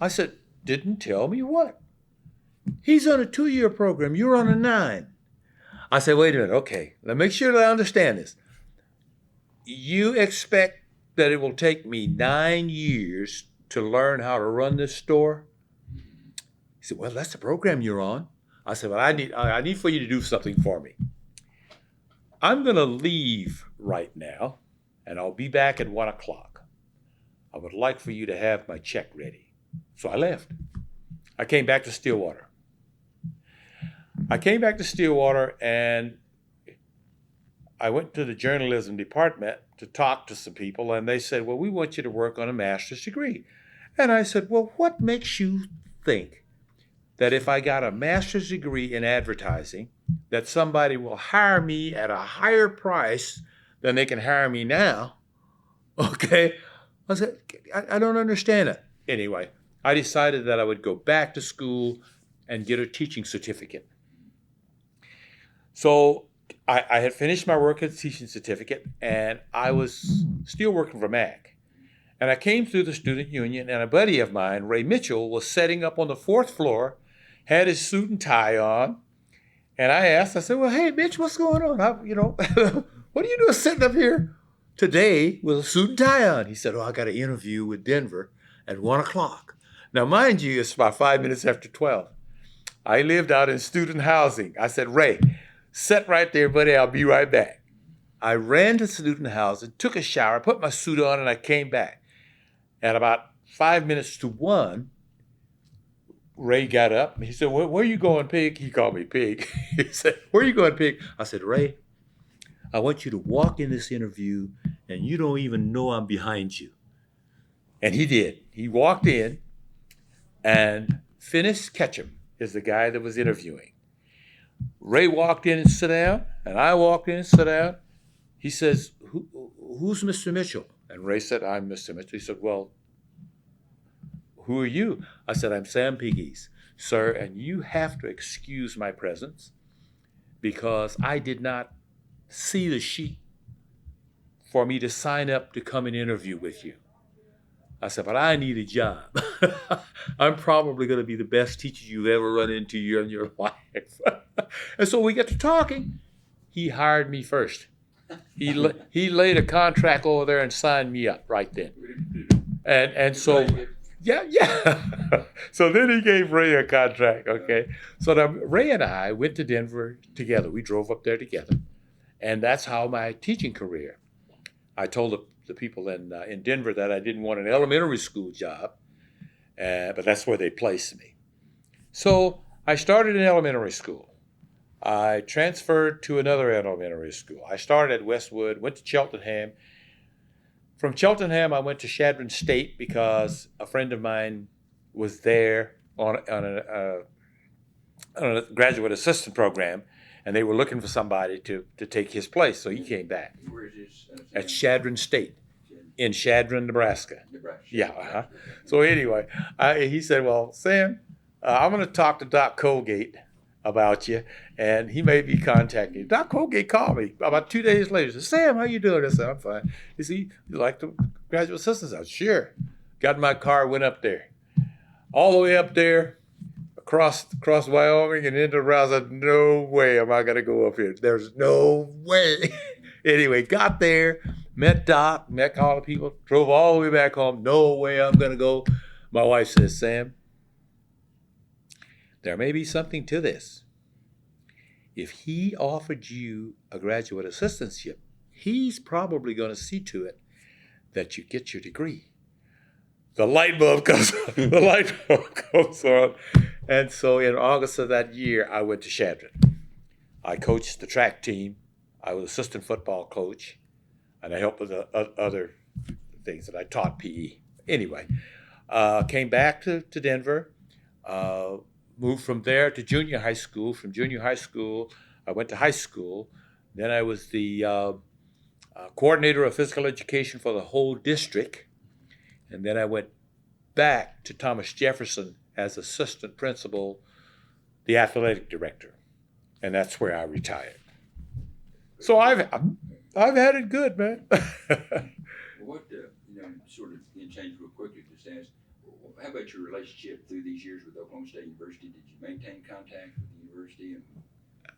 Speaker 2: I said, didn't tell me what? He's on a 2-year program. You're on a 9. I said, wait a minute. Okay, let me make sure that I understand this. You expect that it will take me 9 years to learn how to run this store? He said, well, that's the program you're on. I said, well, I need for you to do something for me. I'm going to leave right now, and I'll be back at 1 o'clock. I would like for you to have my check ready. So I left. I came back to Stillwater. And I went to the journalism department to talk to some people, and they said, well, we want you to work on a master's degree. And I said, well, what makes you think that if I got a master's degree in advertising, that somebody will hire me at a higher price than they can hire me now? Okay. I said, I don't understand it. Anyway, I decided that I would go back to school and get a teaching certificate. So I had finished my work at the teaching certificate, and I was still working for MAC. And I came through the student union, and a buddy of mine, Ray Mitchell, was setting up on the 4th floor, had his suit and tie on. And I said, well, hey, Mitch, what's going on? What are you doing sitting up here today with a suit and tie on? He said, I got an interview with Denver at 1 o'clock. Now, mind you, it's about 5 minutes after 12. I lived out in student housing. I said, Ray, sit right there, buddy. I'll be right back. I ran to student housing, took a shower, put my suit on, and I came back. At about 5 minutes to 1, Ray got up and he said, where are you going, Pig? He called me Pig. He said, where are you going, Pig? I said, Ray, I want you to walk in this interview and you don't even know I'm behind you. And he did. He walked in, and Finis Ketchum is the guy that was interviewing. Ray walked in and sat down, and I walked in and sat down. He says, who's Mr. Mitchell? And Ray said, I'm Mr. Mitchell. He said, well, who are you? I said, I'm Sam Pegues, sir, and you have to excuse my presence because I did not see the sheet for me to sign up to come and interview with you. I said, but I need a job. I'm probably going to be the best teacher you've ever run into in your life. And so we get to talking. He hired me first. He laid a contract over there and signed me up right then. And so, yeah. So then he gave Ray a contract, okay? So Ray and I went to Denver together. We drove up there together. And that's how my teaching career. I told the people in Denver that I didn't want an elementary school job, but that's where they placed me. So I started in elementary school. I transferred to another elementary school. I started at Westwood, went to Cheltenham. From Cheltenham, I went to Chadron State because a friend of mine was there on a graduate assistant program, and they were looking for somebody to take his place, so he came back.
Speaker 1: Where is this?
Speaker 2: At Chadron State in Chadron, Nebraska. Yeah. So anyway, he said, well, Sam, I'm going to talk to Doc Colgate about you, and he may be contacting you. Doc Colgate called me about 2 days later. He said, Sam, how you doing? I said, I'm fine. He said, you like the graduate assistants? I said, sure. Got in my car, went up there. All the way up there, across Wyoming and into Rouse. I said, no way am I going to go up here. There's no way. Anyway, got there, met Doc, met all the people, drove all the way back home. No way I'm going to go. My wife says, Sam, there may be something to this. If he offered you a graduate assistantship, he's probably going to see to it that you get your degree. The light bulb comes on. The light bulb comes on. And so in August of that year, I went to Chadron. I coached the track team. I was assistant football coach, and I helped with the other things that I taught PE. Anyway, came back to Denver, moved from there to junior high school. From junior high school, I went to high school. Then I was the coordinator of physical education for the whole district. And then I went back to Thomas Jefferson as assistant principal, the athletic director. And that's where I retired. So I've had it good, man.
Speaker 1: What sort of change real quickly, just ask, how about your relationship through these years with Oklahoma State University? Did you maintain contact with the university and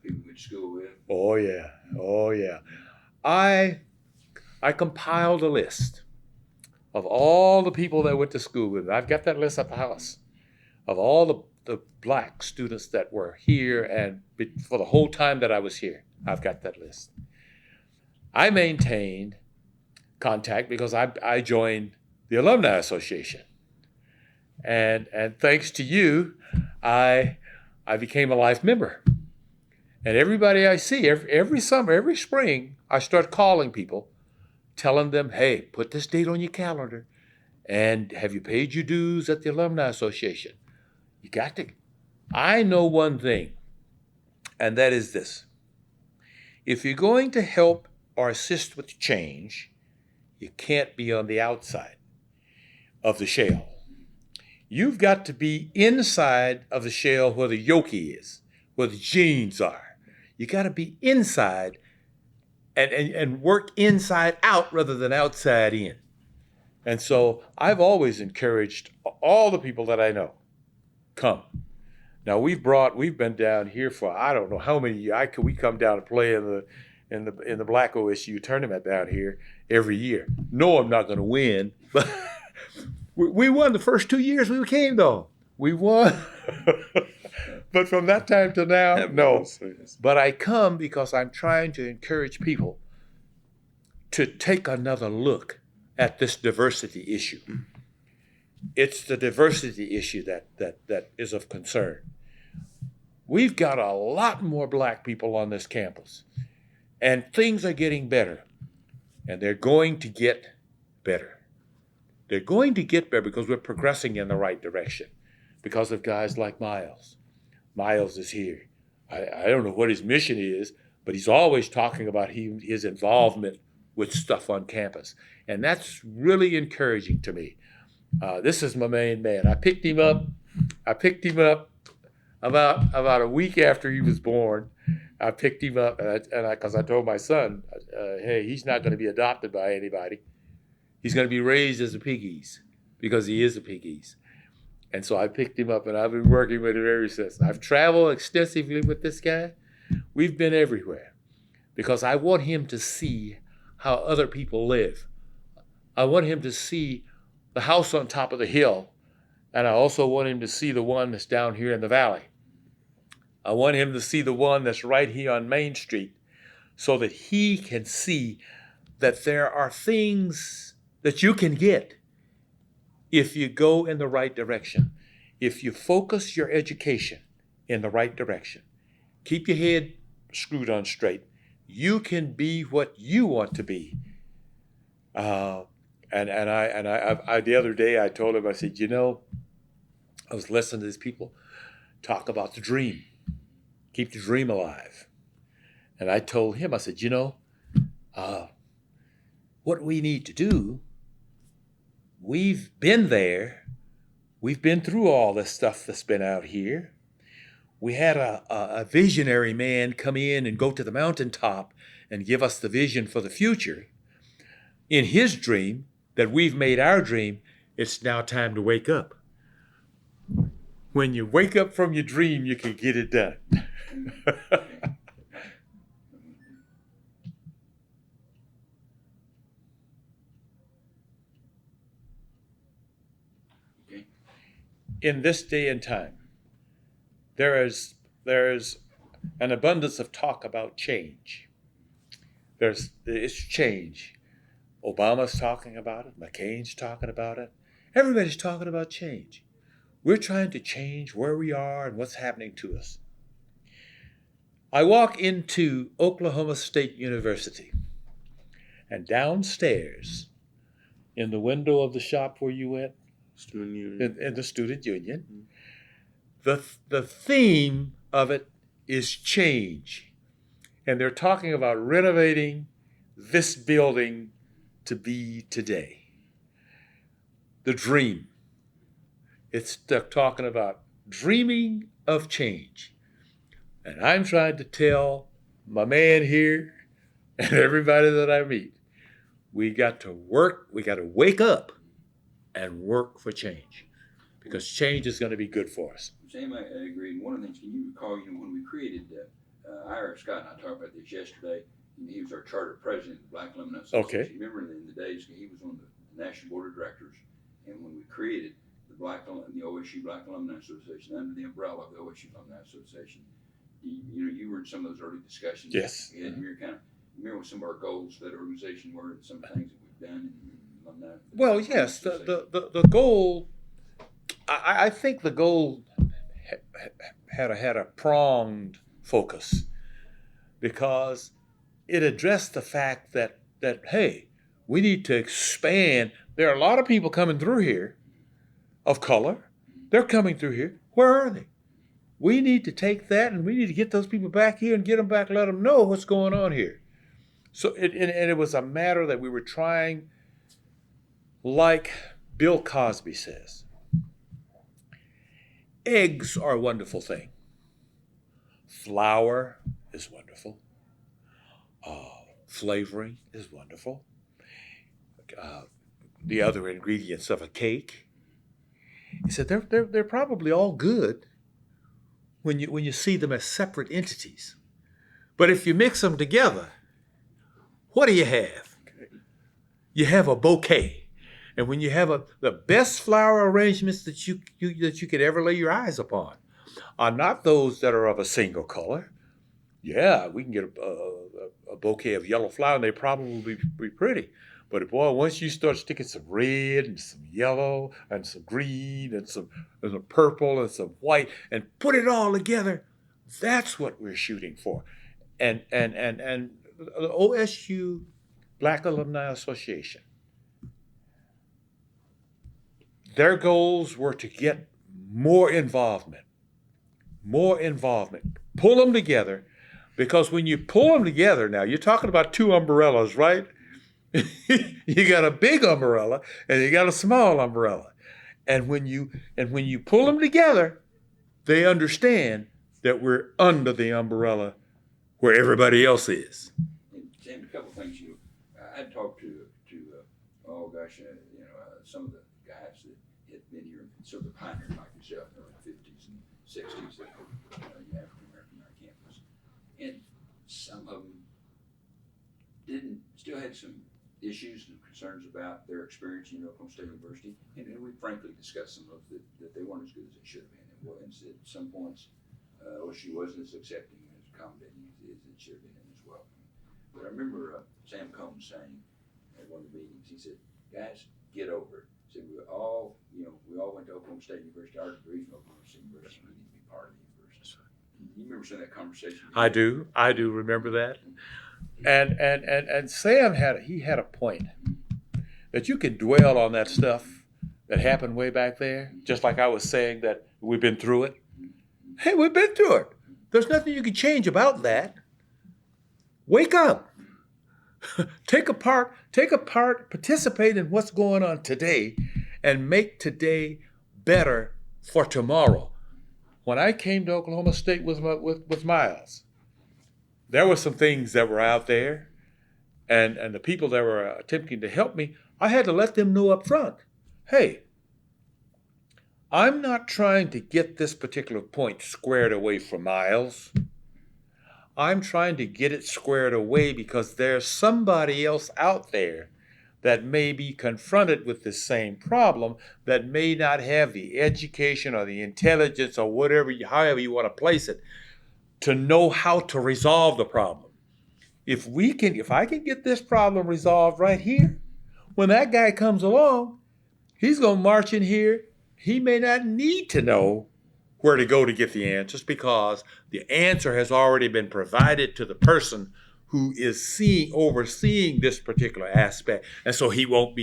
Speaker 1: people you went to school with?
Speaker 2: Oh yeah. I compiled a list of all the people that went to school with me. I've got that list at the house of all the black students that were here and for the whole time that I was here. I've got that list. I maintained contact because I joined the Alumni Association. And thanks to you, I became a life member. And everybody I see, every summer, every spring, I start calling people, telling them, hey, put this date on your calendar. And have you paid your dues at the Alumni Association? You got to. I know one thing, and that is this. If you're going to help or assist with change, you can't be on the outside of the shell. You've got to be inside of the shell where the yoki is, where the genes are. You got to be inside and work inside out rather than outside in. And so I've always encouraged all the people that I know, come. Now we've been down here for I don't know how many years. We come down to play in the Black OSU tournament down here every year. No, I'm not going to win, but we won the first 2 years we came though. We won, but from that time to now, no. But I come because I'm trying to encourage people to take another look at this diversity issue. it's the diversity issue that is of concern. We've got a lot more black people on this campus, and things are getting better, and they're going to get better. They're going to get better because we're progressing in the right direction because of guys like Myles. Myles is here. I don't know what his mission is, but he's always talking about his involvement with stuff on campus. And that's really encouraging to me. This is my main man. I picked him up about a week after he was born. I picked him up because I told my son, hey, he's not going to be adopted by anybody. He's going to be raised as a Pegues because he is a Pegues. And so I picked him up, and I've been working with him ever since. I've traveled extensively with this guy. We've been everywhere because I want him to see how other people live. I want him to see the house on top of the hill, and I also want him to see the one that's down here in the valley. I want him to see the one that's right here on Main Street so that he can see that there are things that you can get if you go in the right direction, if you focus your education in the right direction, keep your head screwed on straight, you can be what you want to be. I the other day I told him, I said, I was listening to these people talk about the dream, keep the dream alive. And I told him, I said, what we need to do, we've been there. We've been through all this stuff that's been out here. We had a visionary man come in and go to the mountaintop and give us the vision for the future. In his dream, that we've made our dream, it's now time to wake up. When you wake up from your dream, you can get it done. In this day and time, there is an abundance of talk about change. It's change. Obama's talking about it. McCain's talking about it. Everybody's talking about change. We're trying to change where we are and what's happening to us. I walk into Oklahoma State University, and downstairs, in the window of the shop where you went,
Speaker 3: Student union.
Speaker 2: in the student union, the theme of it is change. And they're talking about renovating this building to be today. The dream. They're talking about dreaming of change. And I'm trying to tell my man here and everybody that I meet, we got to work, we got to wake up and work for change, because change is going to be good for us.
Speaker 1: Sam, I agree. And one of the things, can you recall, when we created IRF, Scott and I talked about this yesterday, and he was our charter president of the Black Alumni Association.
Speaker 2: Okay.
Speaker 1: You remember in the days, he was on the National Board of Directors, and when we created the OSU Black Alumni Association under the umbrella of the OSU Alumni Association, you were in some of those early discussions.
Speaker 2: Yes.
Speaker 1: And you remember what some of our goals for that organization were, and some of the things that we've done.
Speaker 2: Well, yes, the goal, I think the goal had a pronged focus, because it addressed the fact that hey, we need to expand. There are a lot of people coming through here of color. They're coming through here. Where are they? We need to take that, and we need to get those people back here and get them back, let them know what's going on here. So it was a matter that we were trying. Like Bill Cosby says, eggs are a wonderful thing. Flour is wonderful. Flavoring is wonderful. The other ingredients of a cake. He said they're probably all good when you see them as separate entities. But if you mix them together, what do you have? You have a bouquet. And when you have the best flower arrangements that you could ever lay your eyes upon are not those that are of a single color. Yeah, we can get a bouquet of yellow flower, and they probably will be pretty. But boy, once you start sticking some red and some yellow and some green and some purple and some white and put it all together, that's what we're shooting for. And the OSU Black Alumni Association, their goals were to get more involvement, pull them together, because when you pull them together now, you're talking about two umbrellas, right? You got a big umbrella and you got a small umbrella. And when you pull them together, they understand that we're under the umbrella where everybody else is.
Speaker 1: And Sam, a couple of things I talked to some of the guys that had been here, sort of the pioneers like yourself in the 50s and 60s, African American on our campus, and some of them still had some issues and concerns about their experience in Oklahoma State University, and we frankly discussed some of that they weren't as good as they should have been, and at some points, OSU wasn't as accepting and as accommodating as it should have been as well. But I remember Sam Combs saying at one of the meetings, he said, "Guys, get over it." He said, we all went to Oklahoma State University. Our degrees from Oklahoma State University. We need to be part of the university. You remember some of that conversation?
Speaker 2: I do remember that. And Sam had a point that you can dwell on that stuff that happened way back there, just like I was saying that we've been through it. Hey, we've been through it. There's nothing you can change about that. Wake up. Take apart, participate in what's going on today, and make today better for tomorrow. When I came to Oklahoma State with Myles, there were some things that were out there, and the people that were attempting to help me, I had to let them know up front, hey, I'm not trying to get this particular point squared away from Myles. I'm trying to get it squared away because there's somebody else out there that may be confronted with the same problem, that may not have the education or the intelligence or however you want to place it, to know how to resolve the problem. If I can get this problem resolved right here, when that guy comes along, he's going to march in here. He may not need to know where to go to get the answers, because the answer has already been provided to the person who is overseeing this particular aspect, and so he won't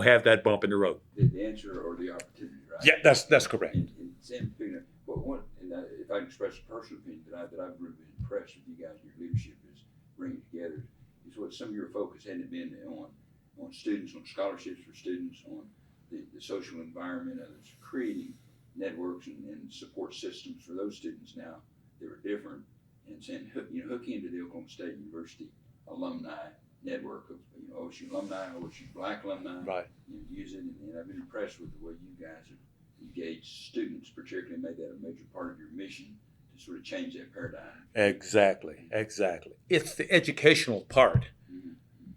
Speaker 2: have that bump in the road.
Speaker 1: The answer or the opportunity, right?
Speaker 2: Yeah, that's correct.
Speaker 1: And Sam, if I can express a personal opinion that I've really been impressed with you guys, your leadership is bringing together, is what some of your focus hadn't been on students, on scholarships for students, on the social environment, and it's creating networks and support systems for those students now that are different, and saying, hook into the Oklahoma State University alumni network of OSU alumni, OSU Black alumni.
Speaker 2: Right.
Speaker 1: Use it, and I've been impressed with the way you guys have engaged students, particularly made that a major part of your mission to sort of change that paradigm. Exactly.
Speaker 2: It's the educational part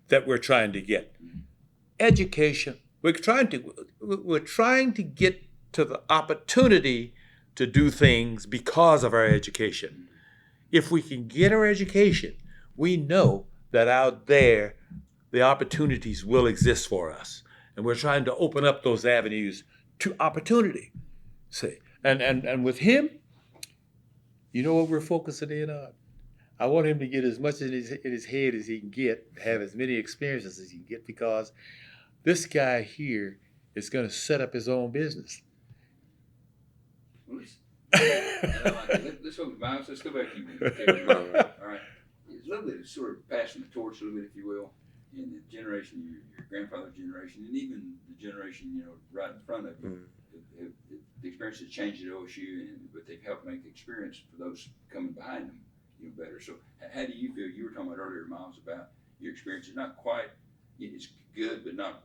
Speaker 2: that we're trying to get. Education. We're trying to get to the opportunity to do things because of our education. If we can get our education, we know that out there the opportunities will exist for us, and we're trying to open up those avenues to opportunity. See, and with him, you know what we're focusing in on? I want him to get as much in his head as he can get, have as many experiences as he can get, because this guy here is going to set up his own business. Let's go back to you. All right. It's a little bit of sort of passing the torch a little bit, if you will, in the generation, your grandfather's generation, and even the generation, right in front of you. The experience has changed at OSU, but they've helped make the experience for those coming behind them, better. So how do you feel? You were talking about earlier, Myles, about your experience is not quite, it's good, but not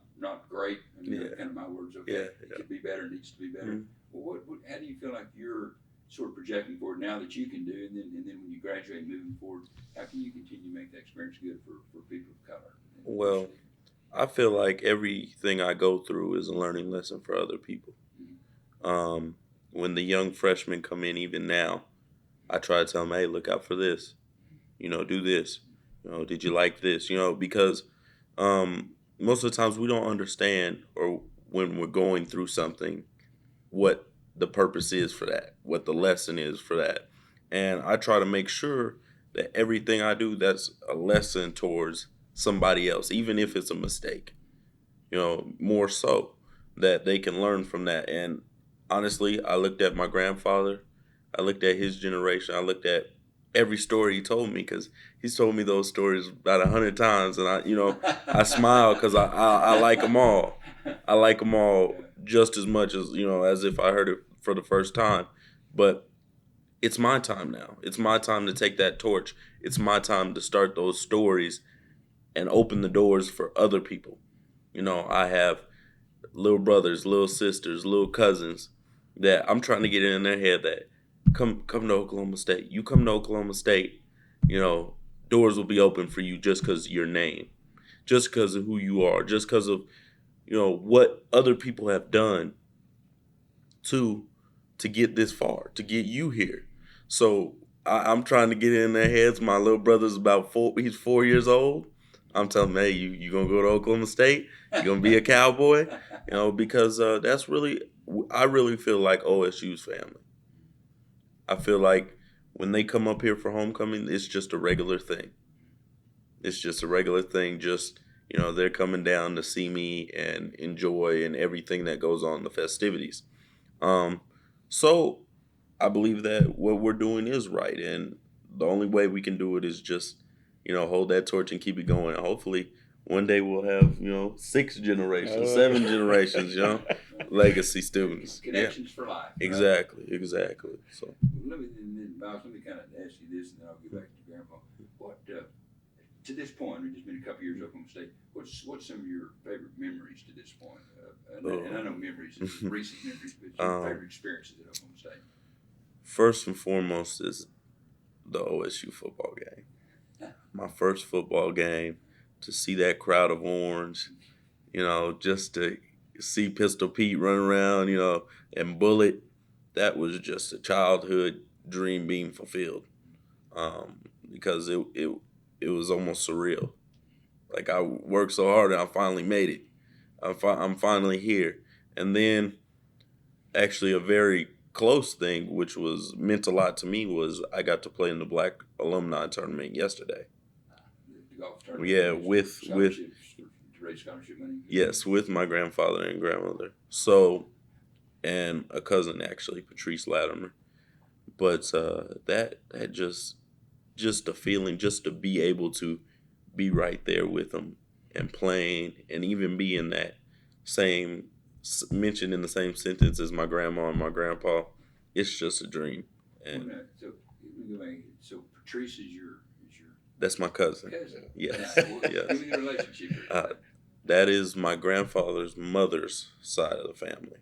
Speaker 2: great. I mean, that's kind of my words. Okay, it could be better, needs to be better. Well, how do you feel like you're sort of projecting forward now that you can do, and then when you graduate, moving forward, how can you continue to make that experience good for people of color?
Speaker 3: Well, I feel like everything I go through is a learning lesson for other people. When the young freshmen come in, even now, I try to tell them, hey, look out for this, do this, did you like this, because most of the times we don't understand, or when we're going through something, what the purpose is for that, what the lesson is for that. And I try to make sure that everything I do, that's a lesson towards somebody else, even if it's a mistake, more so that they can learn from that. And honestly, I looked at my grandfather, I looked at his generation, I looked at every story he told me, because he's told me those stories about 100 times, and I smile because I like them all. I like them all just as much as if I heard it for the first time. But it's my time now. It's my time to take that torch. It's my time to start those stories and open the doors for other people. I have little brothers, little sisters, little cousins that I'm trying to get in their head that come to Oklahoma State. You come to Oklahoma State, doors will be open for you just because of your name, just because of who you are, just because of what other people have done to get this far, to get you here. So I'm trying to get in their heads. My little brother's he's 4 years old. I'm telling him, hey, you gonna go to Oklahoma State? You gonna be a Cowboy? Because that's I really feel like OSU's family. I feel like when they come up here for homecoming, it's just a regular thing. It's just a regular thing. Just, they're coming down to see me and enjoy and everything that goes on in the festivities. So I believe that what we're doing is right. And the only way we can do it is just, hold that torch and keep it going. And hopefully one day we'll have, 6 generations, 7 generations, legacy students.
Speaker 1: Connections for life. Right?
Speaker 3: Exactly. So
Speaker 1: Let me kind of ask you this, and then I'll get back to Grandpa. What, to this point, we've just been a couple years up on state. What's some of your favorite memories to this point? And I know memories, recent memories, but your favorite experiences at Oklahoma State.
Speaker 3: First and foremost is the OSU football game. My first football game, to see that crowd of orange, just to see Pistol Pete run around, and Bullet, that was just a childhood dream being fulfilled. Because it was almost surreal. Like, I worked so hard and I finally made it. I'm finally here. And then actually a very close thing, which meant a lot to me, was I got to play in the Black Alumni Tournament yesterday.
Speaker 1: The golf tournament.
Speaker 3: Yeah, with
Speaker 1: to raise scholarship money.
Speaker 3: Yes, with my grandfather and grandmother. So, and a cousin actually, Patrice Latimer. But that just the feeling, just to be able to be right there with them and playing, and even be in that mentioned in the same sentence as my grandma and my grandpa, it's just a dream. And
Speaker 1: so Patrice is your
Speaker 3: that's my cousin. Yes. Yes.
Speaker 1: Give me the relationship.
Speaker 3: That is my grandfather's mother's side of the family,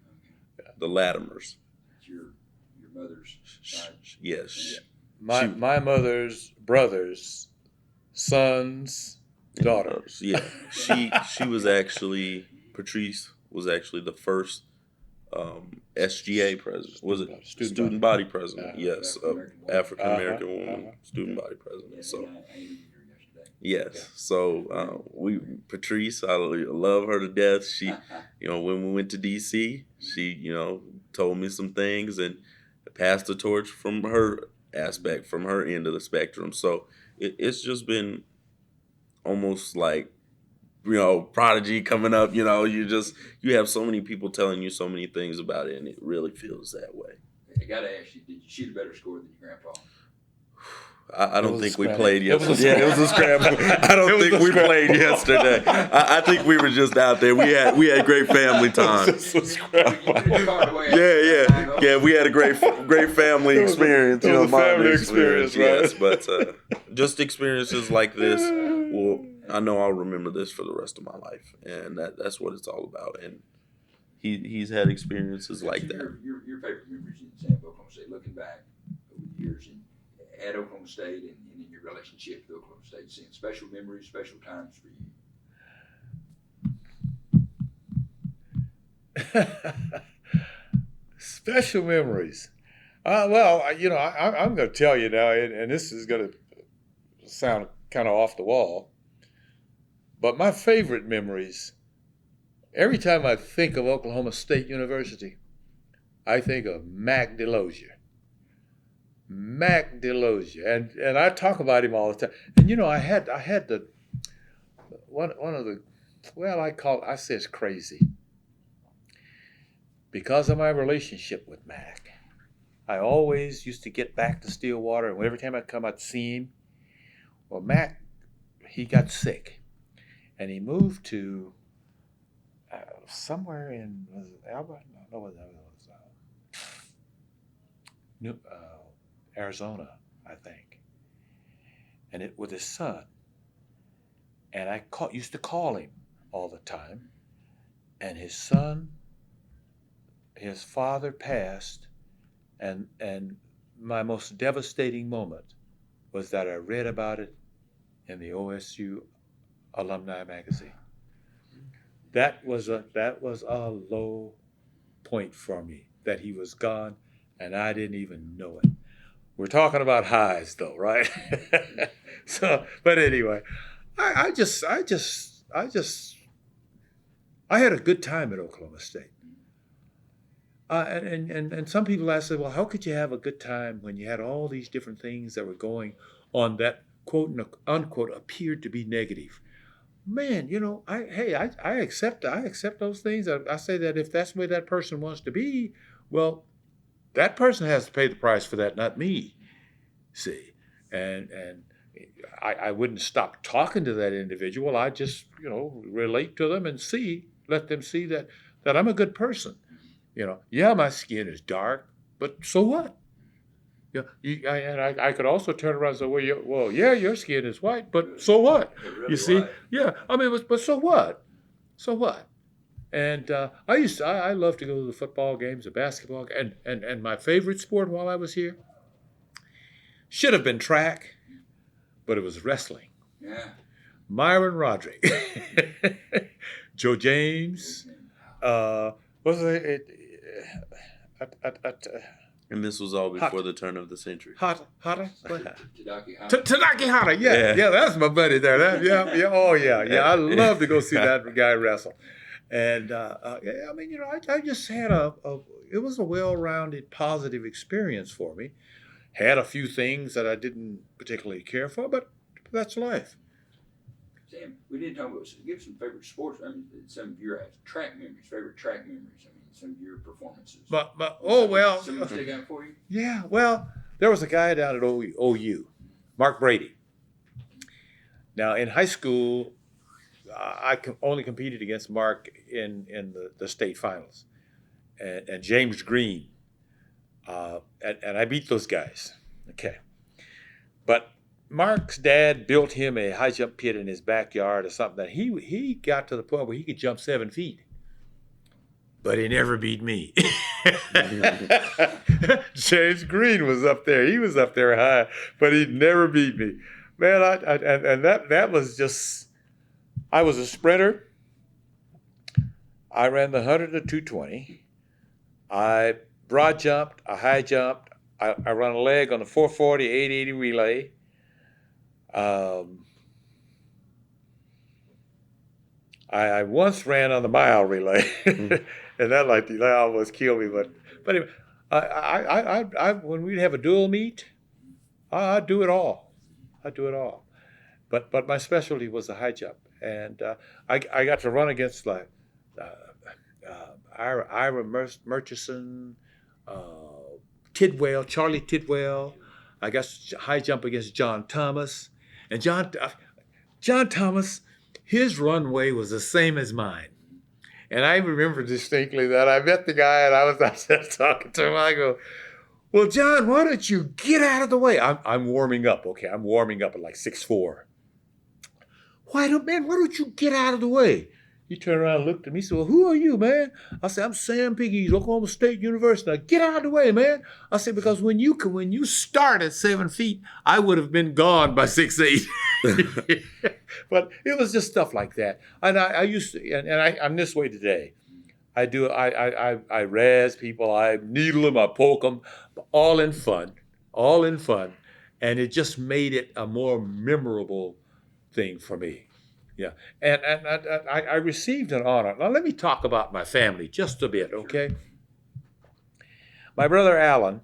Speaker 3: the Latimers.
Speaker 1: It's your mother's side.
Speaker 3: Yes.
Speaker 2: My mother's brothers, sons, daughters.
Speaker 3: Yeah. She was actually, Patrice was actually the first SGA president. Was it student body president? Yes, African American woman, student body president. So yes, so Patrice, I love her to death. She, when we went to DC, she, told me some things and passed the torch from her aspect, from her end of the spectrum. So it's just been almost like, prodigy coming up. You have so many people telling you so many things about it, and it really feels that way.
Speaker 1: I gotta ask you, did you shoot a better score than your grandpa?
Speaker 3: I don't think we played yesterday.
Speaker 2: It was a scramble.
Speaker 3: I don't think we played yesterday. I think we were just out there. We had great family time. Yeah. We had a great family experience.
Speaker 2: It was a family experience, right?
Speaker 3: Yes, but just experiences like this. Well, I know I'll remember this for the rest of my life, and that's what it's all about. And he's had experiences like that.
Speaker 1: Your favorite memories in Sam Oklahoma State, looking back over the years at Oklahoma State and in your relationship to Oklahoma State, seeing special memories, special times for you.
Speaker 2: Special memories. Well, I'm going to tell you now, and this is going to sound kind of off the wall, But my favorite memories, every time I think of Oklahoma State University, I think of Mac DeLozier. Mac DeLozier. And I talk about him all the time. And you know, I had the one of the, well, I say it's crazy. Because of my relationship with Mac, I always used to get back to Stillwater, and every time I'd come, I'd see him. Well, Mac, he got sick, and he moved to somewhere in, was it Albert? No, it was Arizona, I think, and it with his son. And I used to call him all the time, and his father passed, and my most devastating moment was that I read about it in the OSU Alumni magazine. That was a low point for me, that he was gone and I didn't even know it. We're talking about highs though, right? So, but anyway, I had a good time at Oklahoma State. And some people ask, well, how could you have a good time when you had all these different things that were going on that quote unquote appeared to be negative? Man, you know, I accept those things. I say that if that's the way that person wants to be, well, that person has to pay the price for that, not me. See, and I wouldn't stop talking to that individual. I just, you know, relate to them and let them see that I'm a good person. You know, yeah, my skin is dark, but so what? Yeah, I could also turn around and say, well, yeah, your skin is white, but so what?
Speaker 1: Really
Speaker 2: You see,
Speaker 1: white.
Speaker 2: yeah, I mean, but so what? So what? And I love to go to the football games, the basketball, and my favorite sport while I was here should have been track, but it was wrestling.
Speaker 1: Yeah.
Speaker 2: Myron Roderick, Joe James, what's it?
Speaker 3: And this was all before the turn of the century.
Speaker 2: Hata?
Speaker 1: Tadaki Hata.
Speaker 2: Tadaki Hata, yeah, that's my buddy there. Yeah. I love to go see that guy wrestle. And I mean, you know, I just had it was a well-rounded, positive experience for me. Had a few things that I didn't particularly care for, but that's life.
Speaker 1: Sam, we didn't talk about, give some favorite sports. I mean, some of your track memories, favorite track memories. I mean, some of your performances.
Speaker 2: But oh well.
Speaker 1: Some stick out for you?
Speaker 2: Yeah, well, there was a guy down at OU, Mark Brady. Now, in high school, I only competed against Mark in the state finals, and James Green, and I beat those guys. Okay, but Mark's dad built him a high jump pit in his backyard or something. That he got to the point where he could jump 7 feet. But he never beat me. James Green was up there. He was up there high, but he never beat me. Man, that was just, I was a sprinter. I ran the 100 to 220. I broad jumped, I high jumped. I run a leg on the 440, 880 relay. I once ran on the mile relay, and that almost killed me. But anyway, I when we'd have a dual meet, I'd do it all. But my specialty was the high jump, and I got to run against like Ira Murchison, Charlie Tidwell. I got high jump against John Thomas, and John Thomas. His runway was the same as mine. And I remember distinctly that I met the guy and I was talking to him. I go, well, John, why don't you get out of the way? I'm warming up, okay? I'm warming up at like 6'4". Why don't you get out of the way? He turned around and looked at me and said, well, who are you, man? I said, I'm Sam Pegues, Oklahoma State University. Now, get out of the way, man. I said, because when you start at 7 feet, I would have been gone by 6'8". But it was just stuff like that. And I used to, and I'm this way today. I razz people, I needle them, I poke them, all in fun. And it just made it a more memorable thing for me. Yeah, and I received an honor. Now let me talk about my family just a bit, okay? My brother Alan,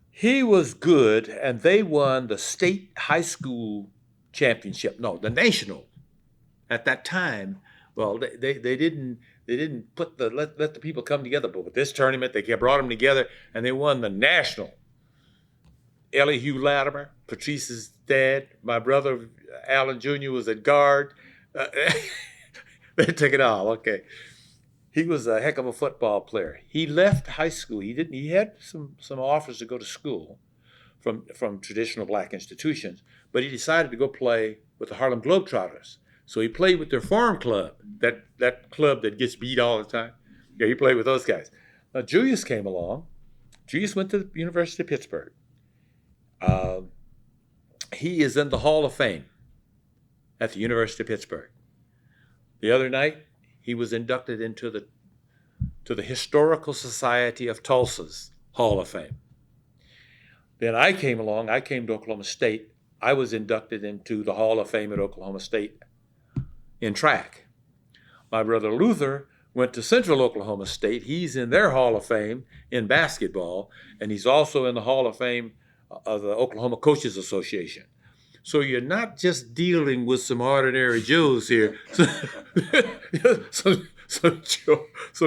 Speaker 2: he was good, and they won the state high school championship. No, the national. At that time, well, they didn't put the let the people come together, but with this tournament, they brought them together, and they won the national. Ellie Hugh Latimer, Patrice's dad, my brother Alan Jr. was at guard. They took it all. Okay, he was a heck of a football player. He left high school. He didn't. He had some offers to go to school from traditional black institutions, but he decided to go play with the Harlem Globetrotters. So he played with their farm club, that club that gets beat all the time. Yeah, he played with those guys. Now Julius came along. Julius went to the University of Pittsburgh. He is in the Hall of Fame at the University of Pittsburgh. The other night, he was inducted into the Historical Society of Tulsa's Hall of Fame. Then I came along. I came to Oklahoma State. I was inducted into the Hall of Fame at Oklahoma State in track. My brother Luther went to Central Oklahoma State. He's in their Hall of Fame in basketball, and he's also in the Hall of Fame of the Oklahoma Coaches Association. So you're not just dealing with some ordinary Joes here, some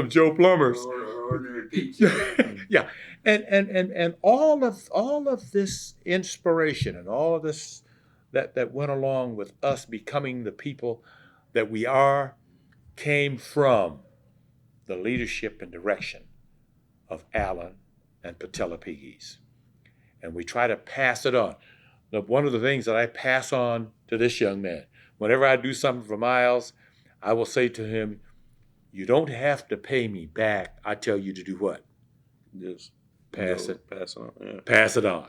Speaker 2: Joe Plumbers.
Speaker 1: Ordinary pizza.
Speaker 2: Yeah, and all of this inspiration and all of this that went along with us becoming the people that we are came from the leadership and direction of Alan and Patella Pegues. And we try to pass it on. One of the things that I pass on to this young man, whenever I do something for Myles, I will say to him, you don't have to pay me back. I tell you to do what?
Speaker 3: Just
Speaker 2: Pass it.
Speaker 3: Pass on. Yeah.
Speaker 2: Pass it on.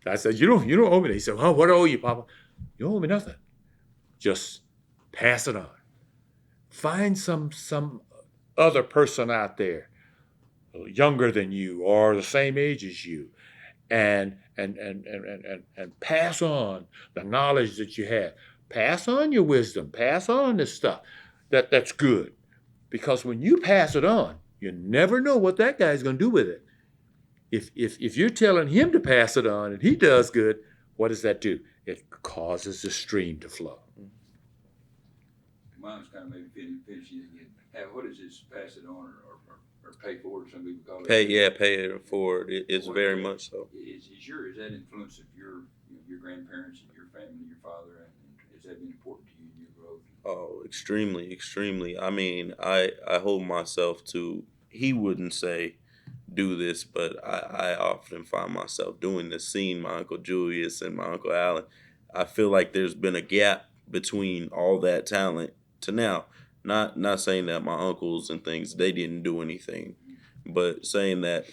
Speaker 2: I said, you don't owe me that. He said, oh, what do I owe you, Papa? You don't owe me nothing. Just pass it on. Find some other person out there, younger than you or the same age as you, and pass on the knowledge that you have. Pass on your wisdom. Pass on this stuff. That's good. Because when you pass it on, you never know what that guy's going to do with it. If you're telling him to pass it on and he does good, what does that do? It causes the stream to flow.
Speaker 1: Mine's kind of maybe finishing again. What is this, pass it on or pay forward, some people call it?
Speaker 3: Pay it forward. It's very much so.
Speaker 1: Is that influence of your grandparents and your family, your father, and has that been important to you in your growth?
Speaker 3: Oh, extremely, extremely. I mean, I hold myself to, he wouldn't say do this, but I often find myself doing this, seeing my Uncle Julius and my Uncle Alan. I feel like there's been a gap between all that talent to now. Not saying that my uncles and things, they didn't do anything, but saying that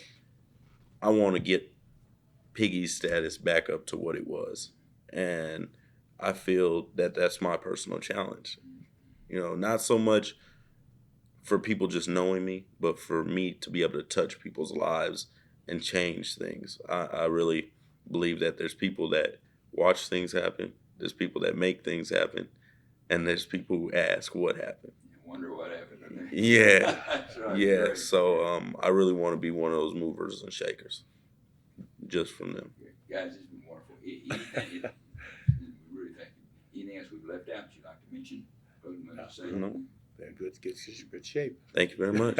Speaker 3: I want to get Piggy's status back up to what it was. And I feel that that's my personal challenge. You know, not so much for people just knowing me, but for me to be able to touch people's lives and change things. I really believe that there's people that watch things happen, there's people that make things happen, and there's people who ask what happened.
Speaker 1: Wonder what happened.
Speaker 3: Yeah,
Speaker 1: Right,
Speaker 3: yeah.
Speaker 1: great.
Speaker 3: So I really want to be one of those movers and shakers, just from them.
Speaker 1: Guys, it's been wonderful. We really thank you. Anything else we've left out you'd like to mention?
Speaker 2: No. They're good shape.
Speaker 3: Thank you very much.